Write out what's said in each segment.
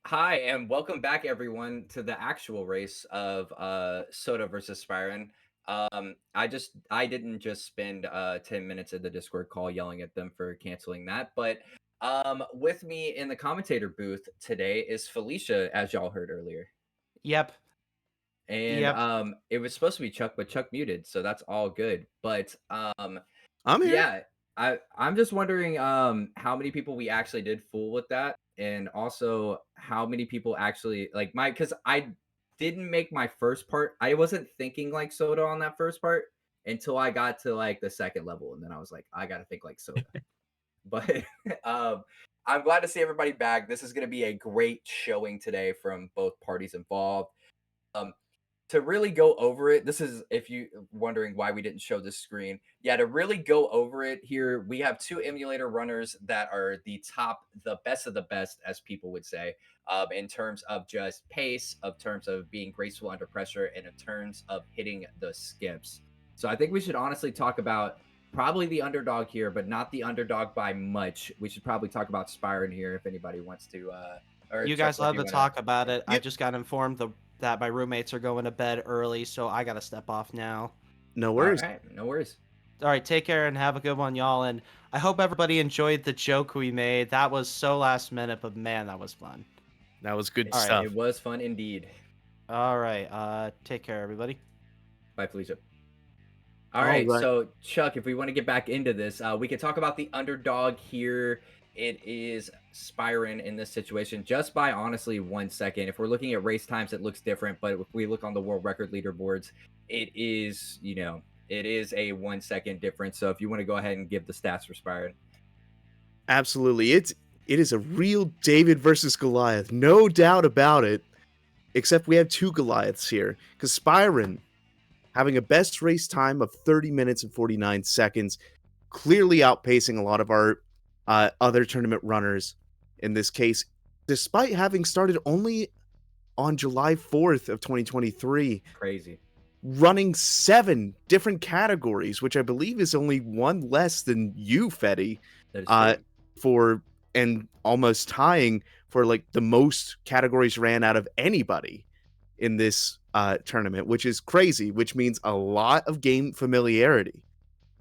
Hi, and welcome back, everyone, to the actual race of Soda versus Spyron. I didn't just spend 10 minutes in the Discord call yelling at them for canceling that, but with me in the commentator booth today is Felicia, as y'all heard earlier. Yep. And Yep. it was supposed to be Chuck, but Chuck muted, so that's all good. But I'm here. yeah, I'm just wondering how many people we actually did fool with that, and also how many people actually like my because I didn't make my first part. I wasn't thinking like Soda on that first part until I got to like the second level, and then I was like, I gotta think like Soda. But um I'm glad to see everybody back. This is gonna be a great showing today from both parties involved. Um, to really go over it, this is if you wondering why we didn't show this screen. Yeah, to really go over it here, we have two emulator runners that are the best of the best, as people would say, in terms of just pace, of terms of being graceful under pressure, and in terms of hitting the skips. So I think we should honestly talk about probably the underdog here, but not the underdog by much. We should probably talk about Spyron here if anybody wants to, or You Chuck, guys if love you to want to. talk about it. I Yeah, just got informed that my roommates are going to bed early, so I gotta step off now. no All worries. right, no worries. All right, take care and have a good one, y'all. And I hope everybody enjoyed the joke we made. That was so last minute, but man, that was fun. That was good It, All right. stuff. it was fun indeed. All right. Take care, everybody. Bye, Felicia. All All right, right. so Chuck, if we want to get back into this, we can talk about the underdog here. It is Spyron in this situation, just by honestly 1 second. If we're looking at race times, it looks different, but if we look on the world record leaderboards, it is, it is a 1 second difference. So if you want to go ahead and give the stats for Spyron. Absolutely. it is a real David versus Goliath. No doubt about it. Except we have two Goliaths here. Because Spyron, having a best race time of 30 minutes and 49 seconds, clearly outpacing a lot of our other tournament runners in this case, despite having started only on July 4th of 2023, Crazy. running 7 different categories, which I believe is only one less than you, Fetty, That is uh, true. for and almost tying for like the most categories ran out of anybody in this tournament, which is crazy, which means a lot of game familiarity.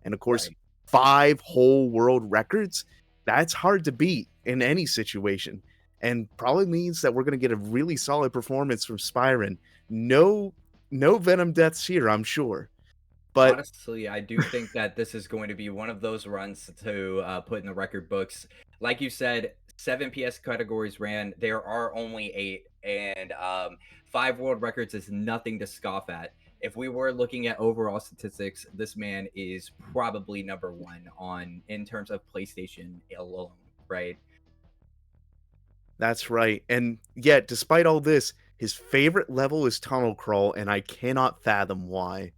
And of course, Right. 5 whole world records, that's hard to beat in any situation. And probably means that we're going to get a really solid performance from Spyron. No Venom deaths here, I'm sure. But Honestly, I do think that this is going to be one of those runs to put in the record books. Like you said, 7 PS categories ran. There are only 8, and 5 world records is nothing to scoff at. If we were looking at overall statistics, this man is probably number one on in terms of PlayStation alone, right? that's right. And yet, despite all this, his favorite level is Tunnel Crawl, and I cannot fathom why.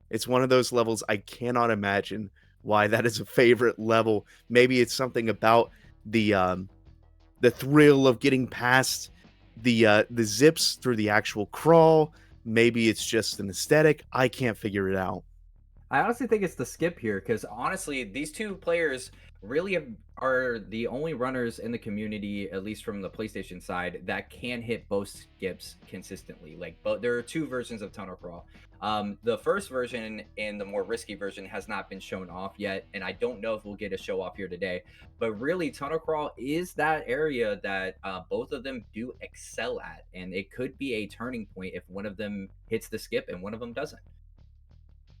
It's one of those levels I cannot imagine why that is a favorite level. Maybe it's something about the thrill of getting past the zips through the actual crawl. Maybe it's just an aesthetic. I can't figure it out. I honestly think it's the skip here because honestly, these two players really are the only runners in the community, at least from the PlayStation side, that can hit both skips consistently. Like, but there are two versions of Tunnel Crawl. The first version and the more risky version has not been shown off yet, and I don't know if we'll get a show off here today. But really, Tunnel Crawl is that area that both of them do excel at, and it could be a turning point if one of them hits the skip and one of them doesn't.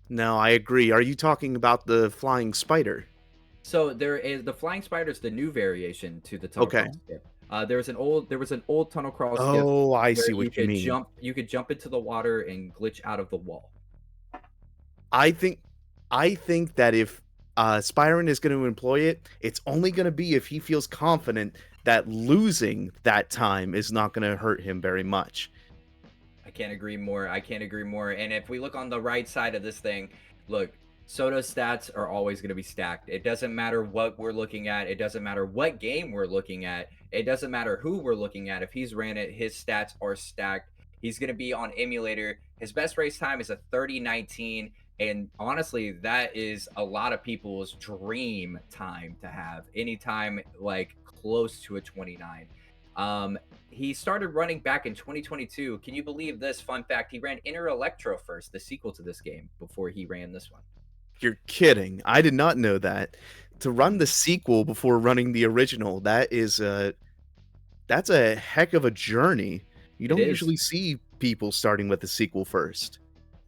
No, I agree. Are you talking about the flying spider? So there is the flying spider is the new variation to the tunnel Okay. crawl skip. There was an old tunnel crawl skip Oh, I where see what you mean. you could jump into the water and glitch out of the wall. I think I think that if Spyron is going to employ it, it's only going to be if he feels confident that losing that time is not going to hurt him very much. I can't agree more. I can't agree more. And if we look on the right side of this thing, look, Soto's stats are always going to be stacked. It doesn't matter what we're looking at. It doesn't matter what game we're looking at. It doesn't matter who we're looking at. If he's ran it, his stats are stacked. He's going to be on emulator. His best race time is a 30:19. And honestly, that is a lot of people's dream time to have. Anytime like close to a 29. Um, he started running back in 2022. Can you believe this? Fun fact: he ran Inter Electro first, the sequel to this game, before he ran this one. You're kidding. I did not know that. To run Mhm. the sequel before running the original, that's a heck of a journey. You It don't is. usually see people starting with the sequel first.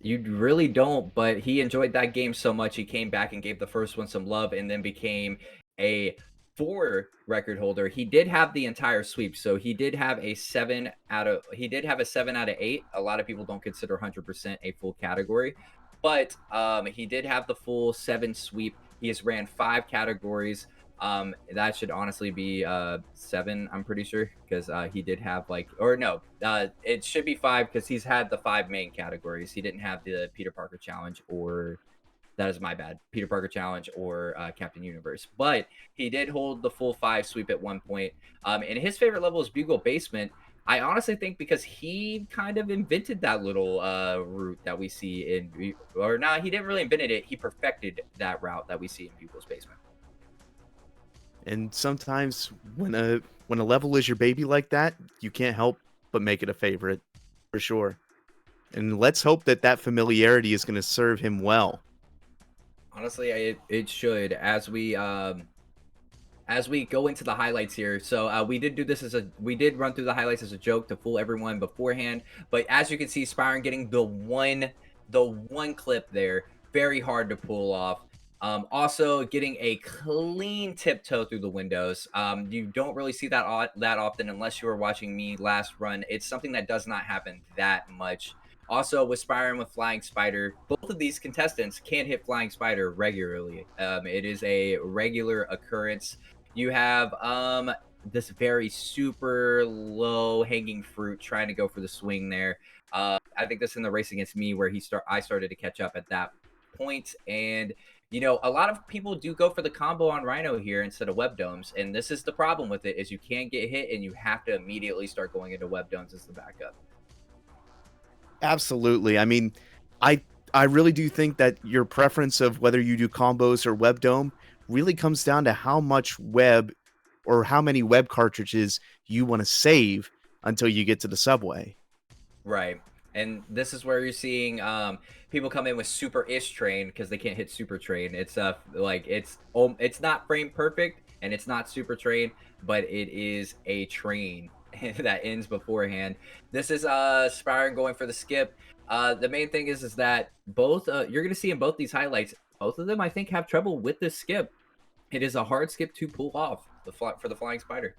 You really don't, but he enjoyed that game so much he came back and gave the first one some love and then became a 4 record holder. He did have the entire sweep, so he did have a 7 out of 8. A lot of people don't consider 100% a full category, but he did have the full 7 sweep. He has ran 5 categories. That should honestly be 7, I'm pretty sure, because he did have like, or no, it should be 5 because he's had the 5 main categories. He didn't have the Peter Parker challenge, or that is my bad, Peter Parker challenge or Captain Universe, but he did hold the full 5 sweep at one point. And his favorite level is Bugle Basement. I honestly think because he kind of invented that little route that we see in, or no, he didn't really invent it. He perfected that route that we see in Bugle's Basement. And sometimes when a level is your baby like that, you can't help but make it a favorite, for sure. And let's hope that that familiarity is going to serve him well. Honestly, it should as we go into the highlights here. So we did run through the highlights as a joke to fool everyone beforehand. But as you can see, Spyron getting the one clip there, very hard to pull off. Also getting a clean tiptoe through the windows. You don't really see that often unless you were watching me last run. It's something that does not happen that much. Also, with Spyro with Flying Spider, both of these contestants can hit Flying Spider regularly. It is a regular occurrence. You have this very super low hanging fruit trying to go for the swing there. I think this in the race against me where I started to catch up at that point. And a lot of people do go for the combo on Rhino here instead of web domes, and this is the problem with it: is you can't get hit, and you have to immediately start going into web domes as the backup. Absolutely. I mean, I I really do think that your preference of whether you do combos or web dome really comes down to how much web or how many web cartridges you want to save until you get to the subway. Right. And this is where you're seeing people come in with super ish train because they can't hit super train. It's like it's not frame perfect and it's not super train, but it is a train that ends beforehand. This is Spyron going for the skip. The main thing is that both you're gonna see in both these highlights, both of them I think have trouble with this skip. It is a hard skip to pull off for the flying spider.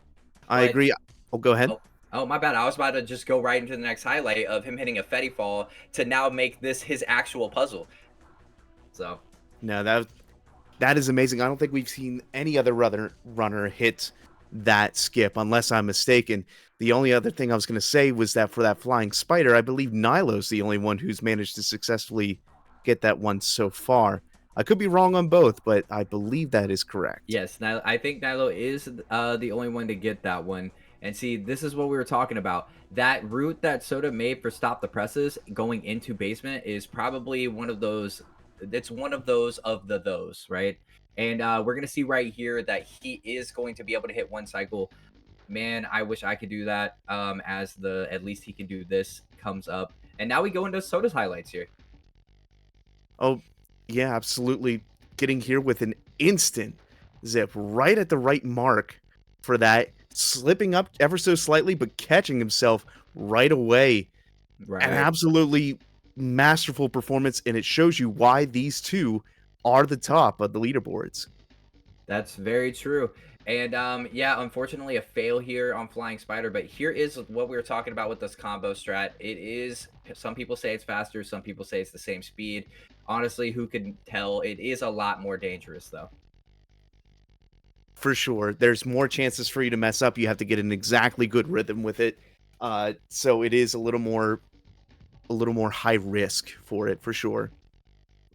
I But agree. Oh, go ahead. Oh, oh, my bad. I was about to just go right into the next highlight of him hitting a Fetty Fall to now make this his actual puzzle. So, No, that is amazing. I don't think we've seen any other runner hit that skip, unless I'm mistaken. The only other thing I was going to say was that for that flying spider, I believe Nilo's the only one who's managed to successfully get that one so far. I could be wrong on both, but I believe that is correct. yes, I think Nilo is the only one to get that one. And see, this is what we were talking about. That route that Soda made for Stop the Presses going into basement is probably one of those. It's one of those, right? And we're gonna see right here that he is going to be able to hit one cycle. Man, I wish I could do that. As the at least he can do this comes up. And now we go into Soda's highlights here. Oh, yeah, absolutely. Getting here with an instant zip right at the right mark for that, slipping up ever so slightly, but catching himself right away. An Right. absolutely masterful performance, and it shows you why these two are the top of the leaderboards. That's very true. And yeah, unfortunately a fail here on Flying Spider, but here is what we were talking about with this combo strat. It is, some people say it's faster, some people say it's the same speed. Honestly, who can tell? It is a lot more dangerous though. For sure. There's more chances for you to mess up. You have to get an exactly good rhythm with it. So it is a little more high risk for it for sure.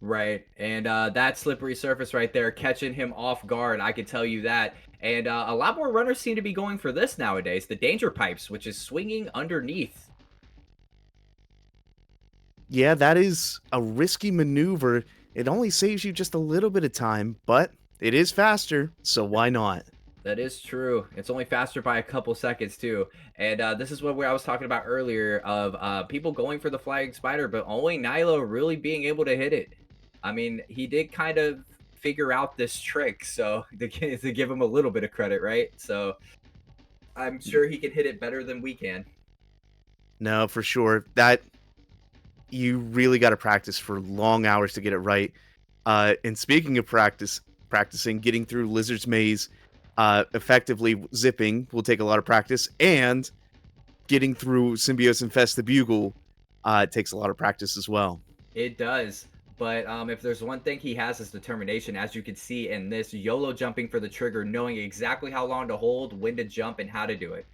Right. And that slippery surface right there catching him off guard, I can tell you that. And a lot more runners seem to be going for this nowadays, the danger pipes, which is swinging underneath. Yeah, that is a risky maneuver. It only saves you just a little bit of time, but it is faster, so why not? That is true. It's only faster by a couple seconds too. And this is what I was talking about earlier of people going for the flying spider, but only Nyla really being able to hit it. I mean, he did kind of figure out this trick, so to give him a little bit of credit, right? So I'm sure he can hit it better than we can. No, for sure. That you really got to practice for long hours to get it right. And speaking of practicing, getting through Lizard's Maze, effectively zipping will take a lot of practice, and getting through Symbiote Infest the Bugle takes a lot of practice as well. It does. But if there's one thing he has is determination, as you can see in this YOLO jumping for the trigger, knowing exactly how long to hold, when to jump, and how to do it.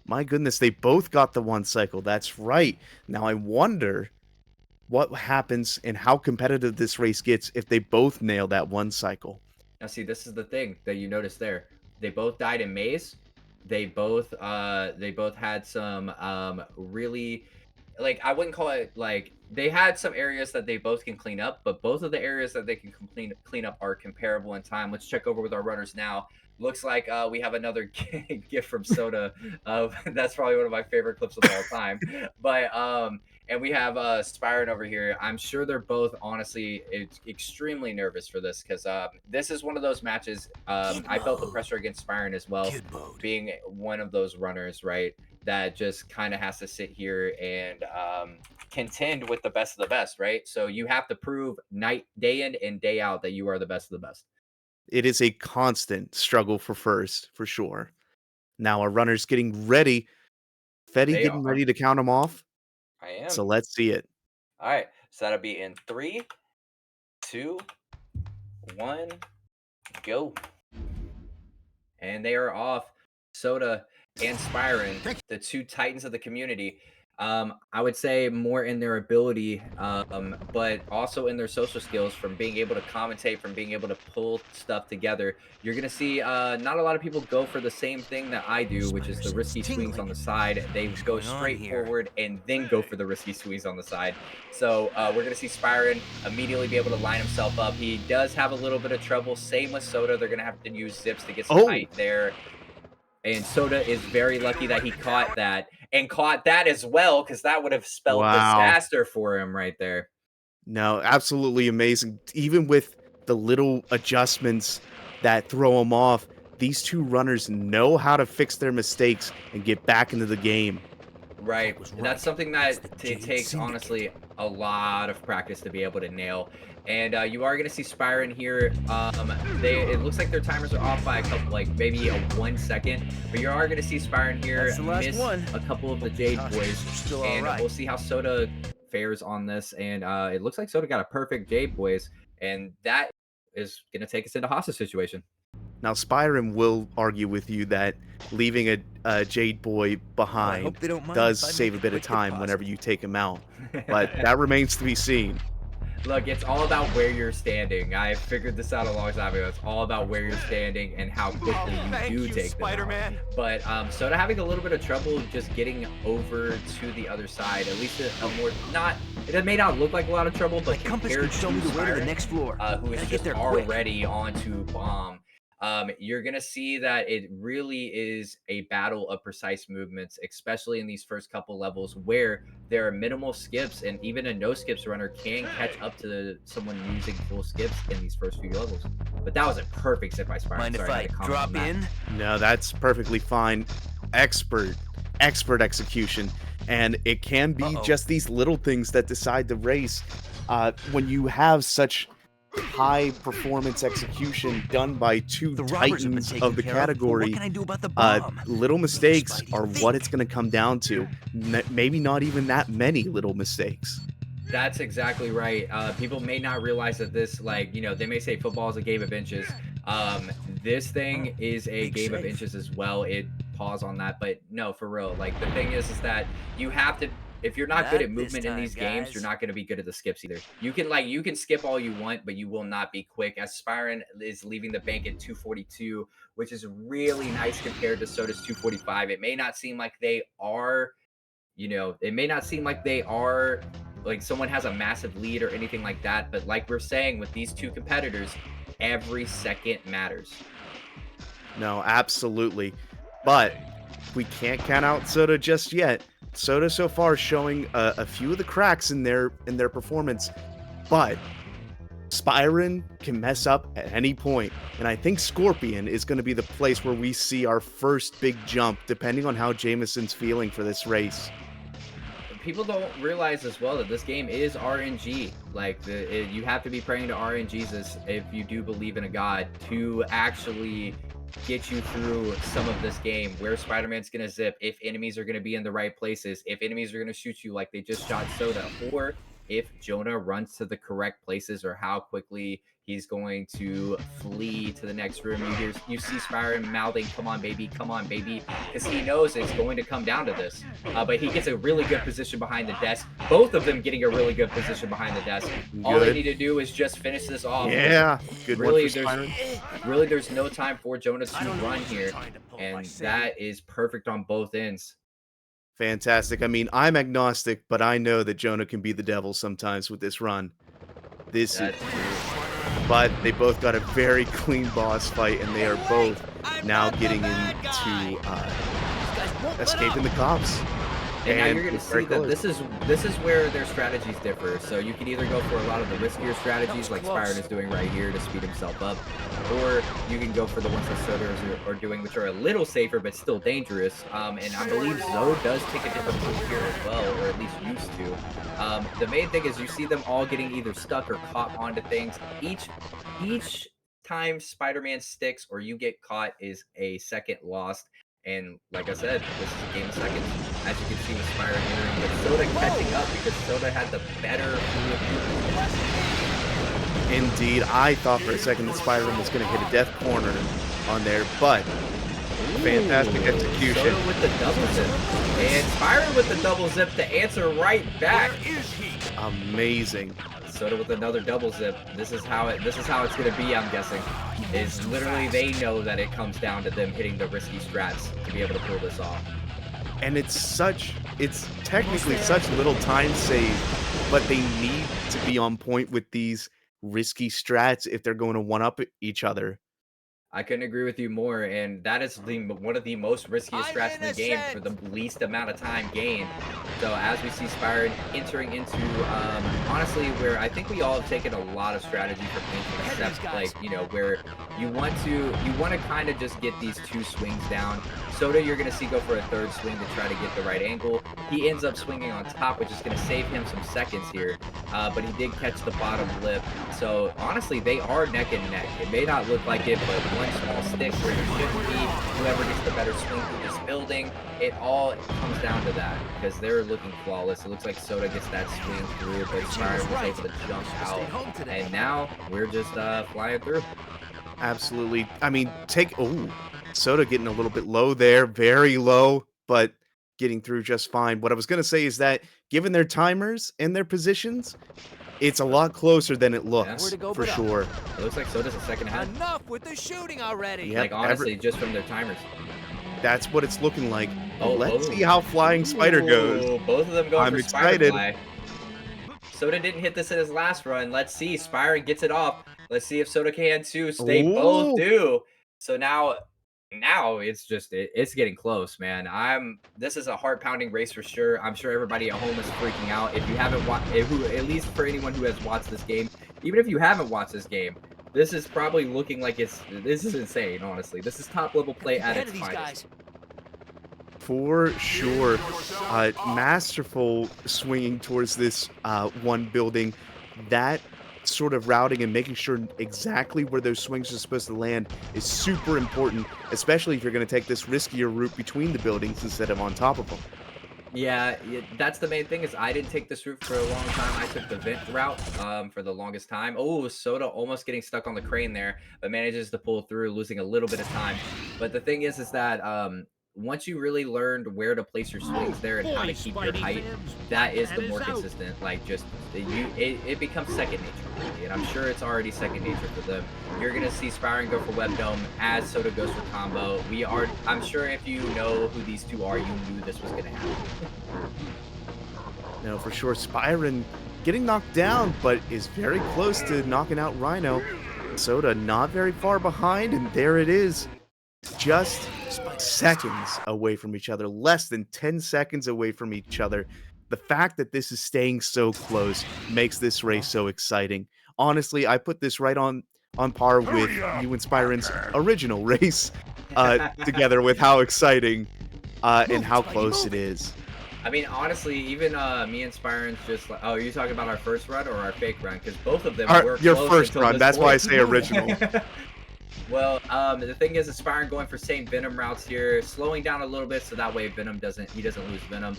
My goodness, they both got the one cycle. That's right. Now I wonder what happens and how competitive this race gets if they both nail that one cycle. Now, see, this is the thing that you notice there. They both died in maze. They both had some really, like, I wouldn't call it like they had some areas that they both can clean up, but both of the areas that they can clean up are comparable in time. Let's check over with our runners now. Looks like we have another gift from Soda. That's probably one of my favorite clips of all time. But and we have Spyron over here. I'm sure they're both honestly extremely nervous for this because this is one of those matches. I felt the pressure against Spyron as well, being one of those runners, right? That just kind of has to sit here and contend with the best of the best, right? So you have to prove day in and day out that you are the best of the best. It is a constant struggle for first, for sure. Now our runner's getting ready. Fetty They getting are. ready to count them off. I am. So let's see it. All right. So that'll be in 3, 2, 1, go. And they are off. Soda and Spyron, the two titans of the community. I would say more in their ability, but also in their social skills from being able to commentate, from being able to pull stuff together. You're going to see not a lot of people go for the same thing that I do, which is the risky swings on the side. They go straight forward and then go for the risky swings on the side. So we're going to see Spyron immediately be able to line himself up. He does have a little bit of trouble. Same with Soda. They're going to have to use zips to get some height there. And Soda is very lucky that he caught that and caught that as well, because that would have spelled disaster for him right there. No, absolutely amazing. Even with the little adjustments that throw them off, these two runners know how to fix their mistakes and get back into the game. Right. And that's something that it takes, honestly, a lot of practice to be able to nail. And you are going to see Spyron here. It looks like their timers are off by a couple, like maybe a 1 second. But you are going to see Spyron here miss a couple of the Jade boys. And we'll see how Soda fares on this. And it looks like Soda got a perfect Jade boys. And that is going to take us into hostage situation. Now, Spyron will argue with you that leaving a Jade boy behind does save a bit of time whenever you take him out. But that remains to be seen. Look, it's all about where you're standing. I figured this out a long time ago. It's all about where you're standing and how quickly you do take them out. But Soda having a little bit of trouble just getting over to the other side. At least a more it may not look like a lot of trouble, but compared to Spyron, who is just already onto bomb. You're going to see that it really is a battle of precise movements, especially in these first couple levels where there are minimal skips, and even a no skips runner can catch up to someone using full skips in these first few levels. But that was a perfect zip by Spyron. Mind if I drop in? No, that's perfectly fine. Expert execution. And it can be just these little things that decide the race. When you have such high performance execution done by two titans of the category, what can I do about the bomb? Little mistakes are what it's going to come down to. Maybe not even that many little mistakes. That's exactly right. People may not realize that this, they may say football is a game of inches. This thing is a game of inches as well. It pause on that, but no, for real. Like, the thing is that you have to, if you're not good at movement in these games, you're not going to be good at the skips either. You can skip all you want, but you will not be quick. As Spyron is leaving the bank at 242, which is really nice compared to Soda's 245. It may not seem like they are, like someone has a massive lead or anything like that. But like we're saying with these two competitors, every second matters. No, absolutely. But we can't count out Soda just yet. Soda so far showing a few of the cracks in their performance, but Spyron can mess up at any point, and I think Scorpion is going to be the place where we see our first big jump, depending on how Jameson's feeling for this race. People don't realize as well that this game is RNG. Like, you have to be praying to RNGesus if you do believe in a god to actually get you through some of this game, where Spider-Man's gonna zip, if enemies are gonna be in the right places, if enemies are gonna shoot you like they just shot Soda, or if Jonah runs to the correct places, or how quickly he's going to flee to the next room. You see Spyro mouthing, come on, baby," because he knows it's going to come down to this. But he gets a really good position behind the desk. Both of them getting a really good position behind the desk. All they need to do is just finish this off. Yeah, good really, one for Spyron. there's no time for Jonah to run here, and that is perfect on both ends. Fantastic. I mean, I'm agnostic, but I know that Jonah can be the devil sometimes with this run. But they both got a very clean boss fight, and they are both now getting into escaping the cops. And now you're going to see that this is where their strategies differ. So you can either go for a lot of the riskier strategies like Spyron is doing right here to speed himself up, or you can go for the ones that Soda are doing, which are a little safer but still dangerous. And I believe Zoe does take a different route here as well, or at least used to. The main thing is you see them all getting either stuck or caught onto things. Each time Spider-Man sticks or you get caught is a second lost. And like I said, this is a game of seconds. As you can see with Spyro here, with Soda catching up because Soda had the better Indeed, I thought for a second that Spyro was going to hit a death corner on there, but fantastic execution. Soda with the double zip. And Spyro with the double zip to answer right back. Amazing. Soda with another double zip. This is how it's gonna be, I'm guessing. Is literally they know that it comes down to them hitting the risky strats to be able to pull this off. And it's technically such little time saved, but they need to be on point with these risky strats if they're going to one-up each other. I couldn't agree with you more, and that is one of the most riskiest strats in the game for the least amount of time gained. So as we see Spyro entering into, honestly, where I think we all have taken a lot of strategy for painting steps, like, you know, where you want to kind of just get these two swings down. Soda, you're going to see go for a third swing to try to get the right angle. He ends up swinging on top, which is going to save him some seconds here, but he did catch the bottom lip. So honestly, they are neck and neck. It may not look like it, but one small stick where you shouldn't be, whoever gets the better swing through this building, it all comes down to that, because they're looking flawless. It looks like Soda gets that swing through, but Spyro was able to jump out, and now we're just flying through. Absolutely. I mean, Soda getting a little bit low there, very low, but getting through just fine. What I was going to say is that given their timers and their positions, it's a lot closer than it looks, for sure. It looks like Soda's a second ahead. Enough with the shooting already. Yep, like, honestly, just from their timers. That's what it's looking like. Oh, let's see how Flying Spider goes. Both of them going for excited. Spider-Fly. Soda didn't hit this in his last run. Let's see. Spyro gets it off. Let's see if Soda can too. They both do. So now it's getting close, man. This is a heart-pounding race for sure. I'm sure everybody at home is freaking out. If you haven't watched, at least for anyone who has watched this game, even if you haven't watched this game, this is probably looking like this is insane, honestly. This is top-level play at its finest. For sure. Masterful swinging towards this one building. That sort of routing and making sure exactly where those swings are supposed to land is super important, especially if you're going to take this riskier route between the buildings instead of on top of them. Yeah, that's the main thing, is I didn't take this route for a long time. I took the vent route for the longest time. Oh, Soda almost getting stuck on the crane there, but manages to pull through, losing a little bit of time. But the thing is that once you really learned where to place your swings there and how to keep your height, that is the more consistent. Like, just it becomes second nature, really. And I'm sure it's already second nature for them. You're gonna see Spyro go for Web Dome as Soda goes for combo. I'm sure if you know who these two are, you knew this was gonna happen. No, for sure. Spyron getting knocked down, but is very close to knocking out Rhino. Soda not very far behind, and there it is. Just seconds away from each other, less than 10 seconds away from each other. The fact that this is staying so close makes this race so exciting. Honestly, I put this right on par with you and Spyron's original race together with how exciting and how close it is. I mean, honestly, even me and Spyron's just like, oh, are you talking about our first run or our fake run? Because both of them were Your close first until run, this that's why I point. say original. Well, the thing is, Spyron going for same Venom routes here, slowing down a little bit so that way Venom doesn't lose Venom.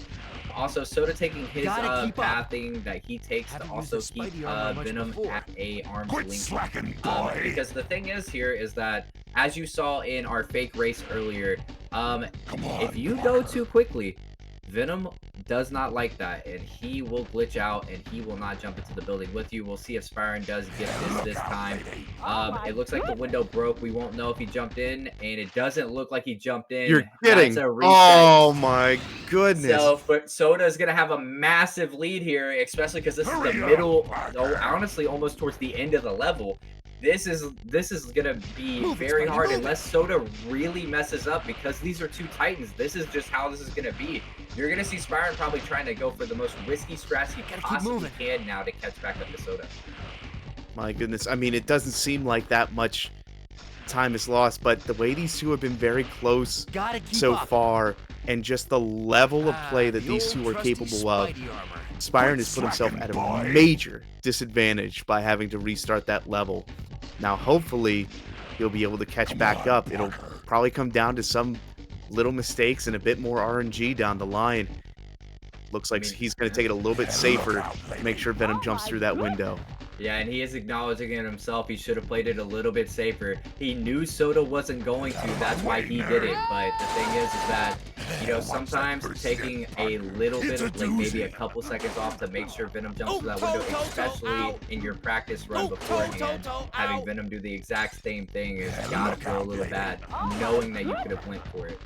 Also, Soda taking his pathing that he takes to also keep Venom at a arm's length. Because the thing is here is that, as you saw in our fake race earlier, if you go too quickly, Venom does not like that, and he will glitch out, and he will not jump into the building with you. We'll see if Spyron does get this time. It looks like the window broke. We won't know if he jumped in, and it doesn't look like he jumped in. You're kidding. That's a reset. Oh my goodness. So Soda is going to have a massive lead here, especially because this is the middle, honestly, almost towards the end of the level. This is gonna be very hard unless Soda really messes up, because these are two titans. This is just how this is gonna be. You're gonna see Spyron probably trying to go for the most risky strats he possibly can now to catch back up to Soda. My goodness. I mean, it doesn't seem like that much time is lost, but the way these two have been very close so far, and just the level of play that these two are capable of, Spyron has put himself at a major disadvantage by having to restart that level. Now, hopefully, he'll be able to catch back up. It'll probably come down to some little mistakes and a bit more RNG down the line. Looks like he's going to take it a little bit safer to make sure Venom jumps through that window. Yeah, and he is acknowledging it himself. He should have played it a little bit safer. He knew Soda wasn't going to. That's why he did it. But the thing is that, you know, sometimes taking a little bit of, like, maybe a couple seconds off to make sure Venom jumps through that window, especially in your practice run beforehand, having Venom do the exact same thing is gotta feel a little bad, knowing that you could have went for it.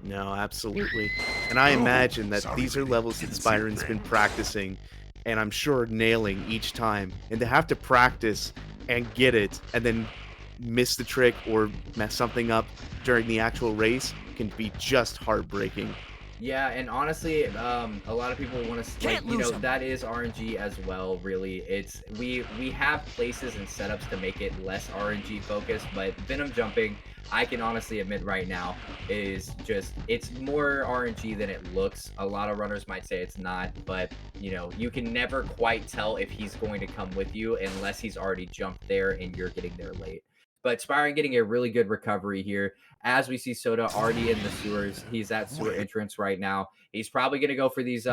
No, absolutely. And I imagine that these are levels that Spyron's been practicing, and I'm sure nailing each time. And to have to practice and get it, and then miss the trick or mess something up during the actual race can be just heartbreaking. Yeah, and honestly, a lot of people want to, like, you know, that is RNG as well, really. It's we have places and setups to make it less RNG focused, but Venom jumping, I can honestly admit right now, is just, it's more RNG than it looks. A lot of runners might say it's not, but, you know, you can never quite tell if he's going to come with you unless he's already jumped there and you're getting there late. But Spyron getting a really good recovery here. As we see Soda already in the sewers. He's at sewer entrance right now. He's probably going to go for these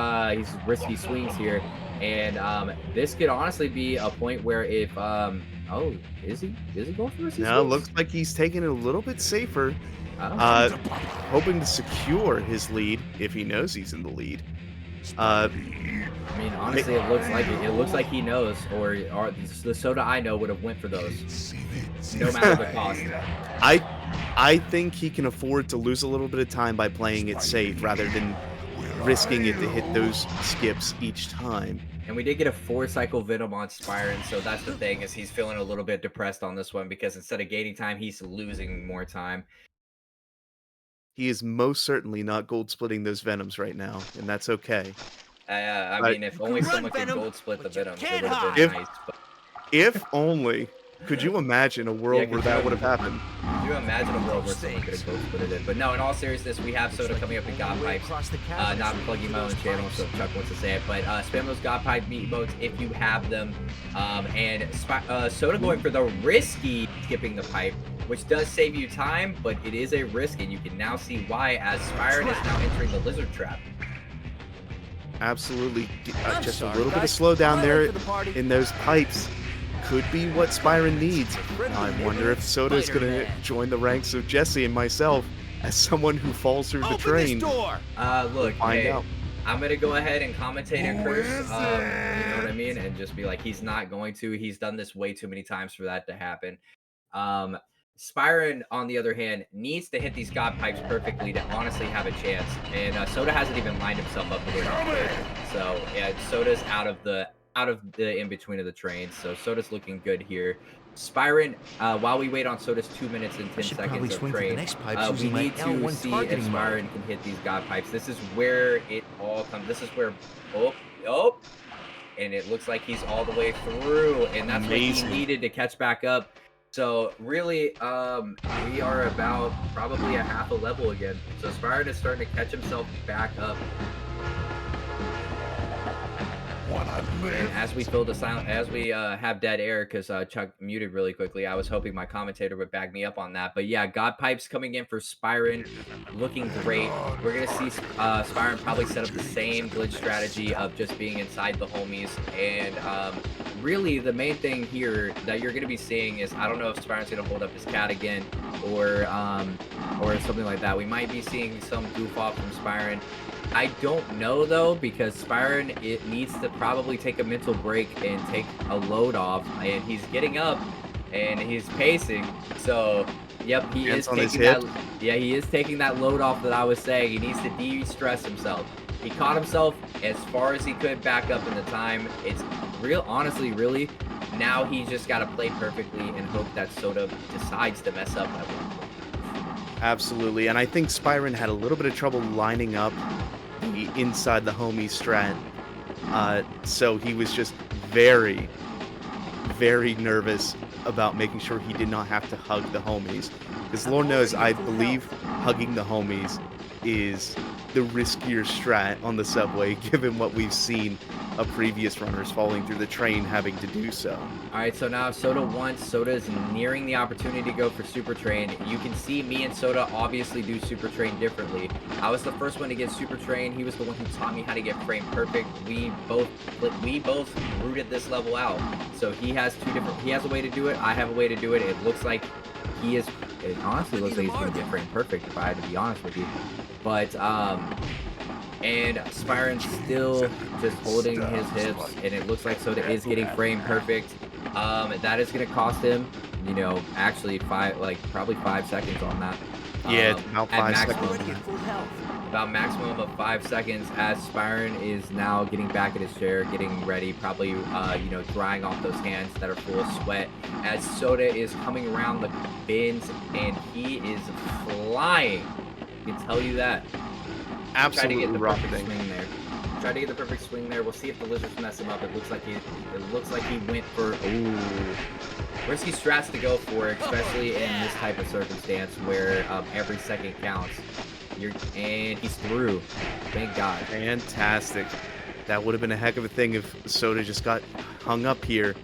risky swings here. And this could honestly be a point where if... oh, is he? Is he going for risky No, swings? looks like he's taking it a little bit safer. Oh. Hoping to secure his lead if he knows he's in the lead. I mean, honestly, it looks like it. It looks like he knows, or the Soda I know would have went for those, no matter the cost. I think he can afford to lose a little bit of time by playing it safe rather than risking it to hit those skips each time. And we did get a 4-cycle Venom on Spyron, so that's the thing, is he's feeling a little bit depressed on this one because instead of gaining time, he's losing more time. He is most certainly not gold splitting those Venoms right now, and that's okay. I mean, if only someone could gold split the Venoms, it would have been nice. But... If only. Could you imagine a world where that would have happened? Could you imagine a world where someone could have gold splitted it? But no, in all seriousness, we have Soda coming up in God Pipes. Not plugging my own channel, so Chuck wants to say it. But spam those God Pipe meat emotes if you have them. And Soda going for the risky skipping the pipe, which does save you time, but it is a risk, and you can now see why as Spyron is now entering the lizard trap. Absolutely. Just a little bit of slowdown there in those pipes could be what Spyron needs. I wonder if Soda is going to join the ranks of Jesse and myself as someone who falls through the train. Look, hey, I'm going to go ahead and commentate and curse, you know what I mean? And just be like, he's not going to. He's done this way too many times for that to happen. Spyron, on the other hand, needs to hit these God Pipes perfectly to honestly have a chance. And Soda hasn't even lined himself up for it. So, yeah, Soda's out of the out of the in-between of the trains. So Soda's looking good here. Spyron, while we wait on Soda's 2 minutes and 10 should probably seconds of swing for the train, next pipes we using my need to L1 see if targeting mode. Spyron can hit these God pipes. This is where it all comes. This is where, oh, and it looks like he's all the way through, and that's Amazing. what he needed to catch back up. So really, we are about probably a half a level again. So Spyron is starting to catch himself back up. And as we fill the silent, as we have dead air, because Chuck muted really quickly, I was hoping my commentator would back me up on that. But yeah, God Pipes coming in for Spyron, looking great. We're gonna see Spyron probably set up the same glitch strategy of just being inside the homies. And really, the main thing here that you're gonna be seeing is, I don't know if Spyron's gonna hold up his cat again, or something like that. We might be seeing some goof off from Spyron. I don't know though, because Spyron, it needs to probably take a mental break and take a load off, and he's getting up and he's pacing. So yep, he is taking that. Yeah, he is taking that load off that I was saying. He needs to de-stress himself. He caught himself as far as he could back up in the time. It's real, honestly, really. Now he's just got to play perfectly and hope that Soda decides to mess up at one point. Absolutely, and I think Spyron had a little bit of trouble lining up the inside the homie strat. So he was just very, very nervous about making sure he did not have to hug the homies. Because Lord knows, I believe hugging the homies is the riskier strat on the subway, given what we've seen of previous runners falling through the train having to do so. All right, so now Soda wants, Soda is nearing the opportunity to go for Super Train. You can see me and Soda obviously do Super Train differently. I was the first one to get Super Train. He was the one who taught me how to get frame perfect. We both rooted this level out. So he has he has a way to do it. I have a way to do it. It looks like he is, it honestly looks like he's going to get frame perfect, if I had to be honest with you. But, and Spyron's still just holding his hips, and it looks like Soda is getting frame perfect. That is going to cost him, you know, actually probably 5 seconds on that. Yeah, about 5 seconds. About maximum of 5 seconds, as Spyron is now getting back in his chair, getting ready, probably, you know, drying off those hands that are full of sweat, as Soda is coming around the bends, and he is flying. I can tell you that. Absolutely Try to get the perfect rocketing. swing there. Try to get the perfect swing there. We'll see if the lizards mess him up. It looks like he went for risky strats to go for, especially in this type of circumstance where every second counts. And he's through. Thank God. Fantastic. That would have been a heck of a thing if Soda just got hung up here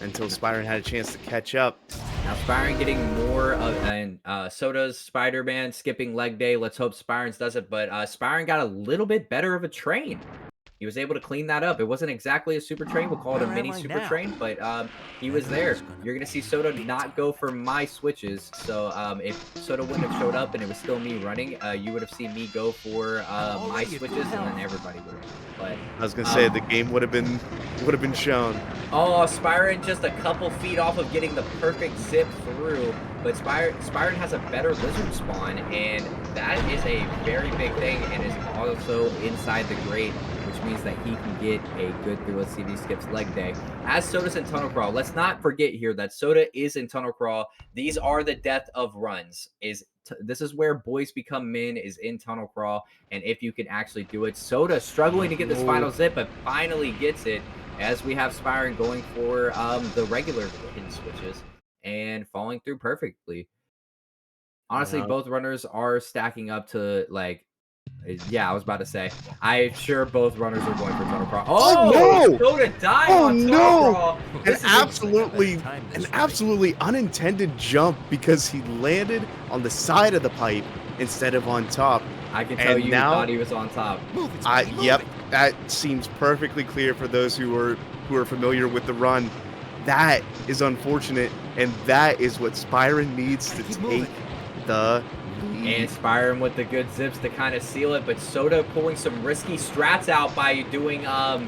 until Spyron had a chance to catch up. Now Spyron getting more of, and Soda's Spider-Man skipping leg day. Let's hope Spyron's does it, but Spyron got a little bit better of a train. He was able to clean that up. It wasn't exactly a super train. We'll call it a mini super train, but he was there. You're going to see Soda not go for my switches. So if Soda wouldn't have showed up and it was still me running, you would have seen me go for my switches, and then everybody would have. But I was gonna say the game would have been shown. oh, Spyron just a couple feet off of getting the perfect zip through, but Spyron has a better lizard spawn, and that is a very big thing, and is also inside the grate, which means that he can get a good through. Let's see if he skips leg day. As Soda's in tunnel crawl, let's not forget here that Soda is in tunnel crawl. These are the death of runs. This is where boys become men, is in tunnel crawl, and if you can actually do it. Soda struggling to get this final zip, but finally gets it, as we have Spyron going for the regular hidden switches and falling through perfectly. Honestly, both runners are stacking up to, like, yeah, I was about to say, I'm sure both runners are going for tunnel crawl. Oh, no! Soda died Oh, on tunnel no! crawl. An absolutely unintended jump, because he landed on the side of the pipe instead of on top. I can tell you thought he was on top. Yep, that seems perfectly clear for those who are familiar with the run. That is unfortunate, and that is what Spyron needs to take the lead. And Spyron with the good zips to kind of seal it, but Soda pulling some risky strats out by doing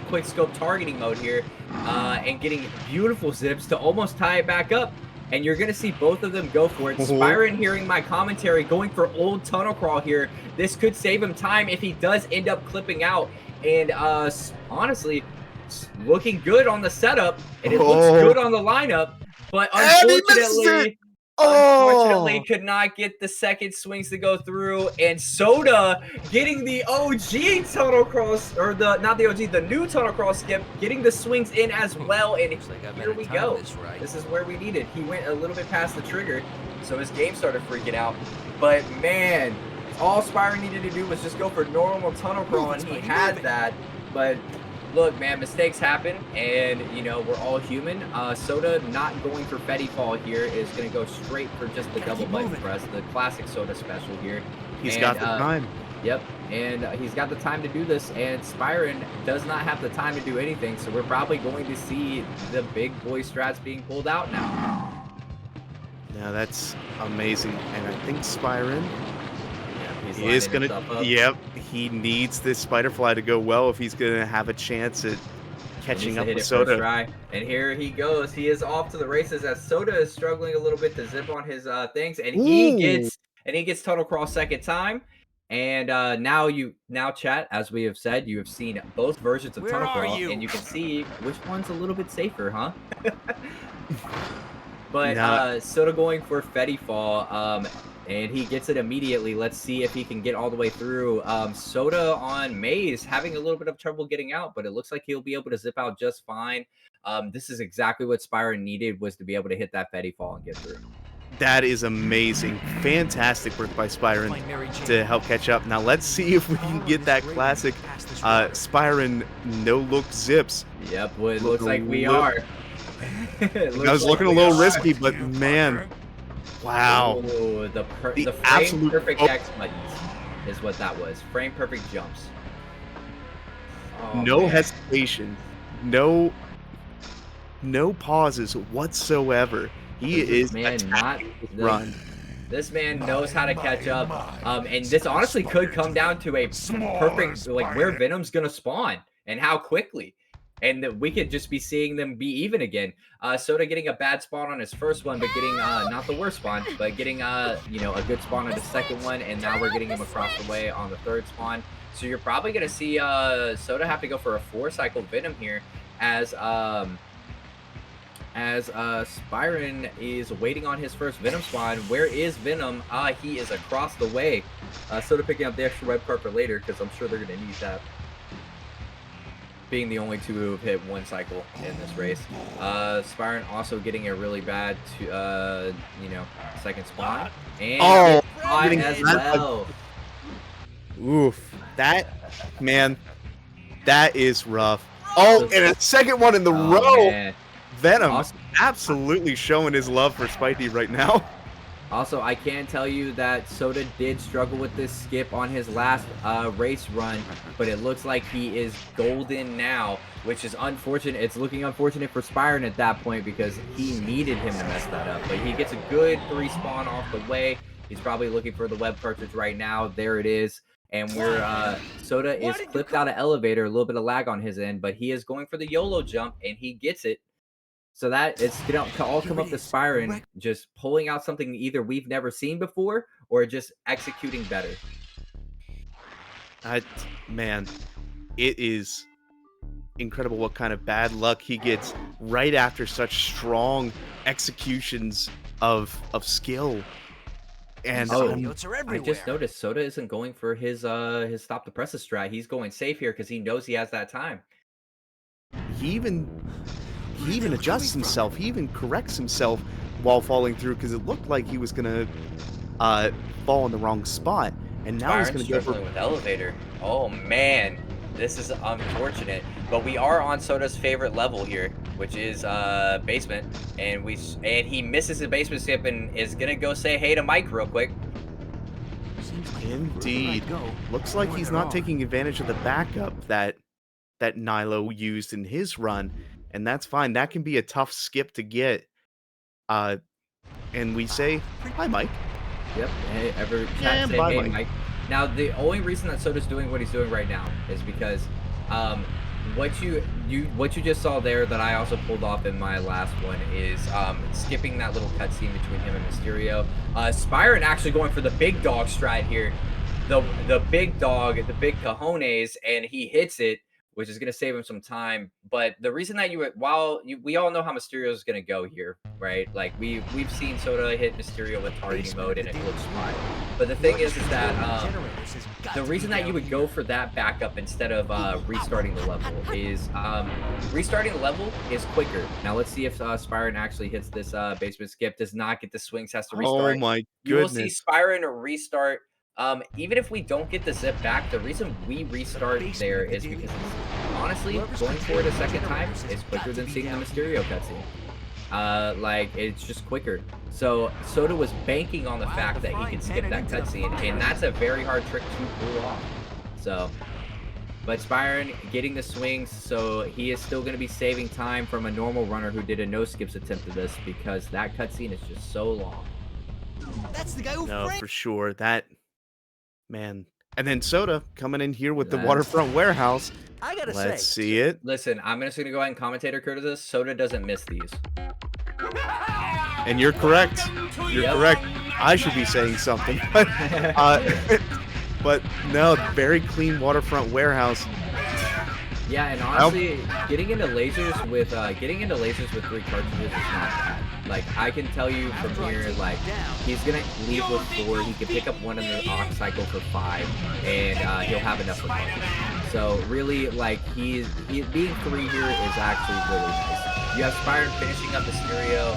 quick scope targeting mode here, and getting beautiful zips to almost tie it back up. And you're going to see both of them go for it. Spyron, hearing my commentary, going for old tunnel crawl here. This could save him time if he does end up clipping out. And honestly, looking good on the setup, and it looks good on the lineup, but And he misses it! unfortunately Oh! could not get the second swings to go through, and Soda getting the OG tunnel cross, or not the OG, the new tunnel cross skip, getting the swings in as well, and here we go. This is where we needed. He went a little bit past the trigger, so his game started freaking out, but man, all Spyro needed to do was just go for normal tunnel crawl, and he had that, but look, man, mistakes happen, and, you know, we're all human. Soda not going for Fetty Fall here is going to go straight for just the double button press, the classic Soda special here. He's got the time. Yep, and he's got the time to do this, and Spyron does not have the time to do anything, so we're probably going to see the big boy strats being pulled out now. Now that's amazing, and I think Spyron He's he is lining gonna. himself up. Yep, he needs this Spiderfly to go well if he's gonna have a chance at catching up with Soda. Try. And here he goes. He is off to the races as Soda is struggling a little bit to zip on his things, and he gets total cross second time. And now chat, as we have said, you have seen both versions of tunnel crawl, and you can see which one's a little bit safer, huh? But Soda going for Fetty Fall, and he gets it immediately. Let's see if he can get all the way through. Soda on Maze having a little bit of trouble getting out, but it looks like he'll be able to zip out just fine. This is exactly what Spyro needed, was to be able to hit that Fetty Fall and get through. That is amazing. Fantastic work by Spyron to help catch up. Now let's see if we can get that classic Spyron no-look zips. Yep, well, it looks like we are. I was looking a little risky, but man, wow. Ooh, the frame absolute perfect X buttons is what that was. Frame perfect jumps. Oh, no man. hesitation, no pauses whatsoever. He is run. This man knows how to catch up, and this honestly could come down to a perfect, like, where Venom's gonna spawn and how quickly. And that we could just be seeing them be even again. Soda getting a bad spawn on his first one, but getting not the worst spawn, but getting you know, a good spawn on the second one, and now we're getting him across the way on the third spawn. So you're probably gonna see Soda have to go for a 4-cycle Venom here, as Spyron is waiting on his first Venom spawn. Where is Venom? He is across the way. Soda picking up the extra red card for later, because I'm sure they're gonna need that, being the only two who have hit 1 cycle in this race. Spyron also getting a really bad, you know, second spawn. And getting as well. Oof. That, man, that is rough. Oh, and a second one in the row. Man. Venom absolutely showing his love for Spidey right now. Also, I can tell you that Soda did struggle with this skip on his last race run, but it looks like he is golden now, which is unfortunate. It's looking unfortunate for Spyron at that point, because he needed him to mess that up. But he gets a good 3 spawn off the way. He's probably looking for the web cartridge right now. There it is. And we're Soda is clipped out of elevator, a little bit of lag on his end, but he is going for the YOLO jump, and he gets it. So that it's gonna all come up to Spyron just pulling out something either we've never seen before, or just executing better. Man, it is incredible what kind of bad luck he gets right after such strong executions of skill. And I just noticed Soda isn't going for his stop the presses strat. He's going safe here because he knows he has that time. He even adjusts himself. He even corrects himself while falling through, because it looked like he was gonna fall in the wrong spot, and now he's gonna go for with elevator. Oh man, this is unfortunate. But we are on Soda's favorite level here, which is basement, and he misses the basement skip and is gonna go say hey to Mike real quick. Indeed, looks like he's not taking advantage of the backup that Nilo used in his run. And that's fine. That can be a tough skip to get. And we say, hi, Mike. Yep. Hey, chat say, hey, Mike. Now, the only reason that Soda's doing what he's doing right now is because what you just saw there that I also pulled off in my last one is skipping that little cutscene between him and Mysterio. Spyron actually going for the big dog strat here. The big dog, the big cojones, and he hits it. which is going to save him some time. But the reason that we all know how Mysterio is going to go here, right? Like we've seen Soda hit Mysterio with targeting mode and it looks fine. But the thing is that the reason that you would go for that backup instead of restarting the level is restarting the level is quicker. Now let's see if Spyron actually hits this basement skip. Does not get the swings, has to restart. Oh my You will see goodness. Spyron restart. Even if we don't get the zip back, the reason we restart there is because honestly, going for it a second time is quicker than seeing the Mysterio cutscene. Like it's just quicker. So Soda was banking on the fact that he could skip that cutscene, and that's a very hard trick to pull off. So, but Spyron getting the swings, so he is still going to be saving time from a normal runner who did a no skips attempt to this because that cutscene is just so long. That's the guy who No, for sure. That man. And then Soda coming in here with the waterfront warehouse. I gotta Let's say, see it. Listen, I'm just gonna go ahead and commentator Curtis. Soda doesn't miss these. And you're correct. You're correct. I should be saying something, but but no, very clean waterfront warehouse. Yeah, and honestly, getting into lasers with 3 cartridges is not bad. Like I can tell you from here, like he's gonna leave with 4. He can pick up 1 in the Ox cycle for 5, and he'll have enough for cartridges. So really, like he being 3 here is actually really nice. You have Spyron finishing up the Mysterio,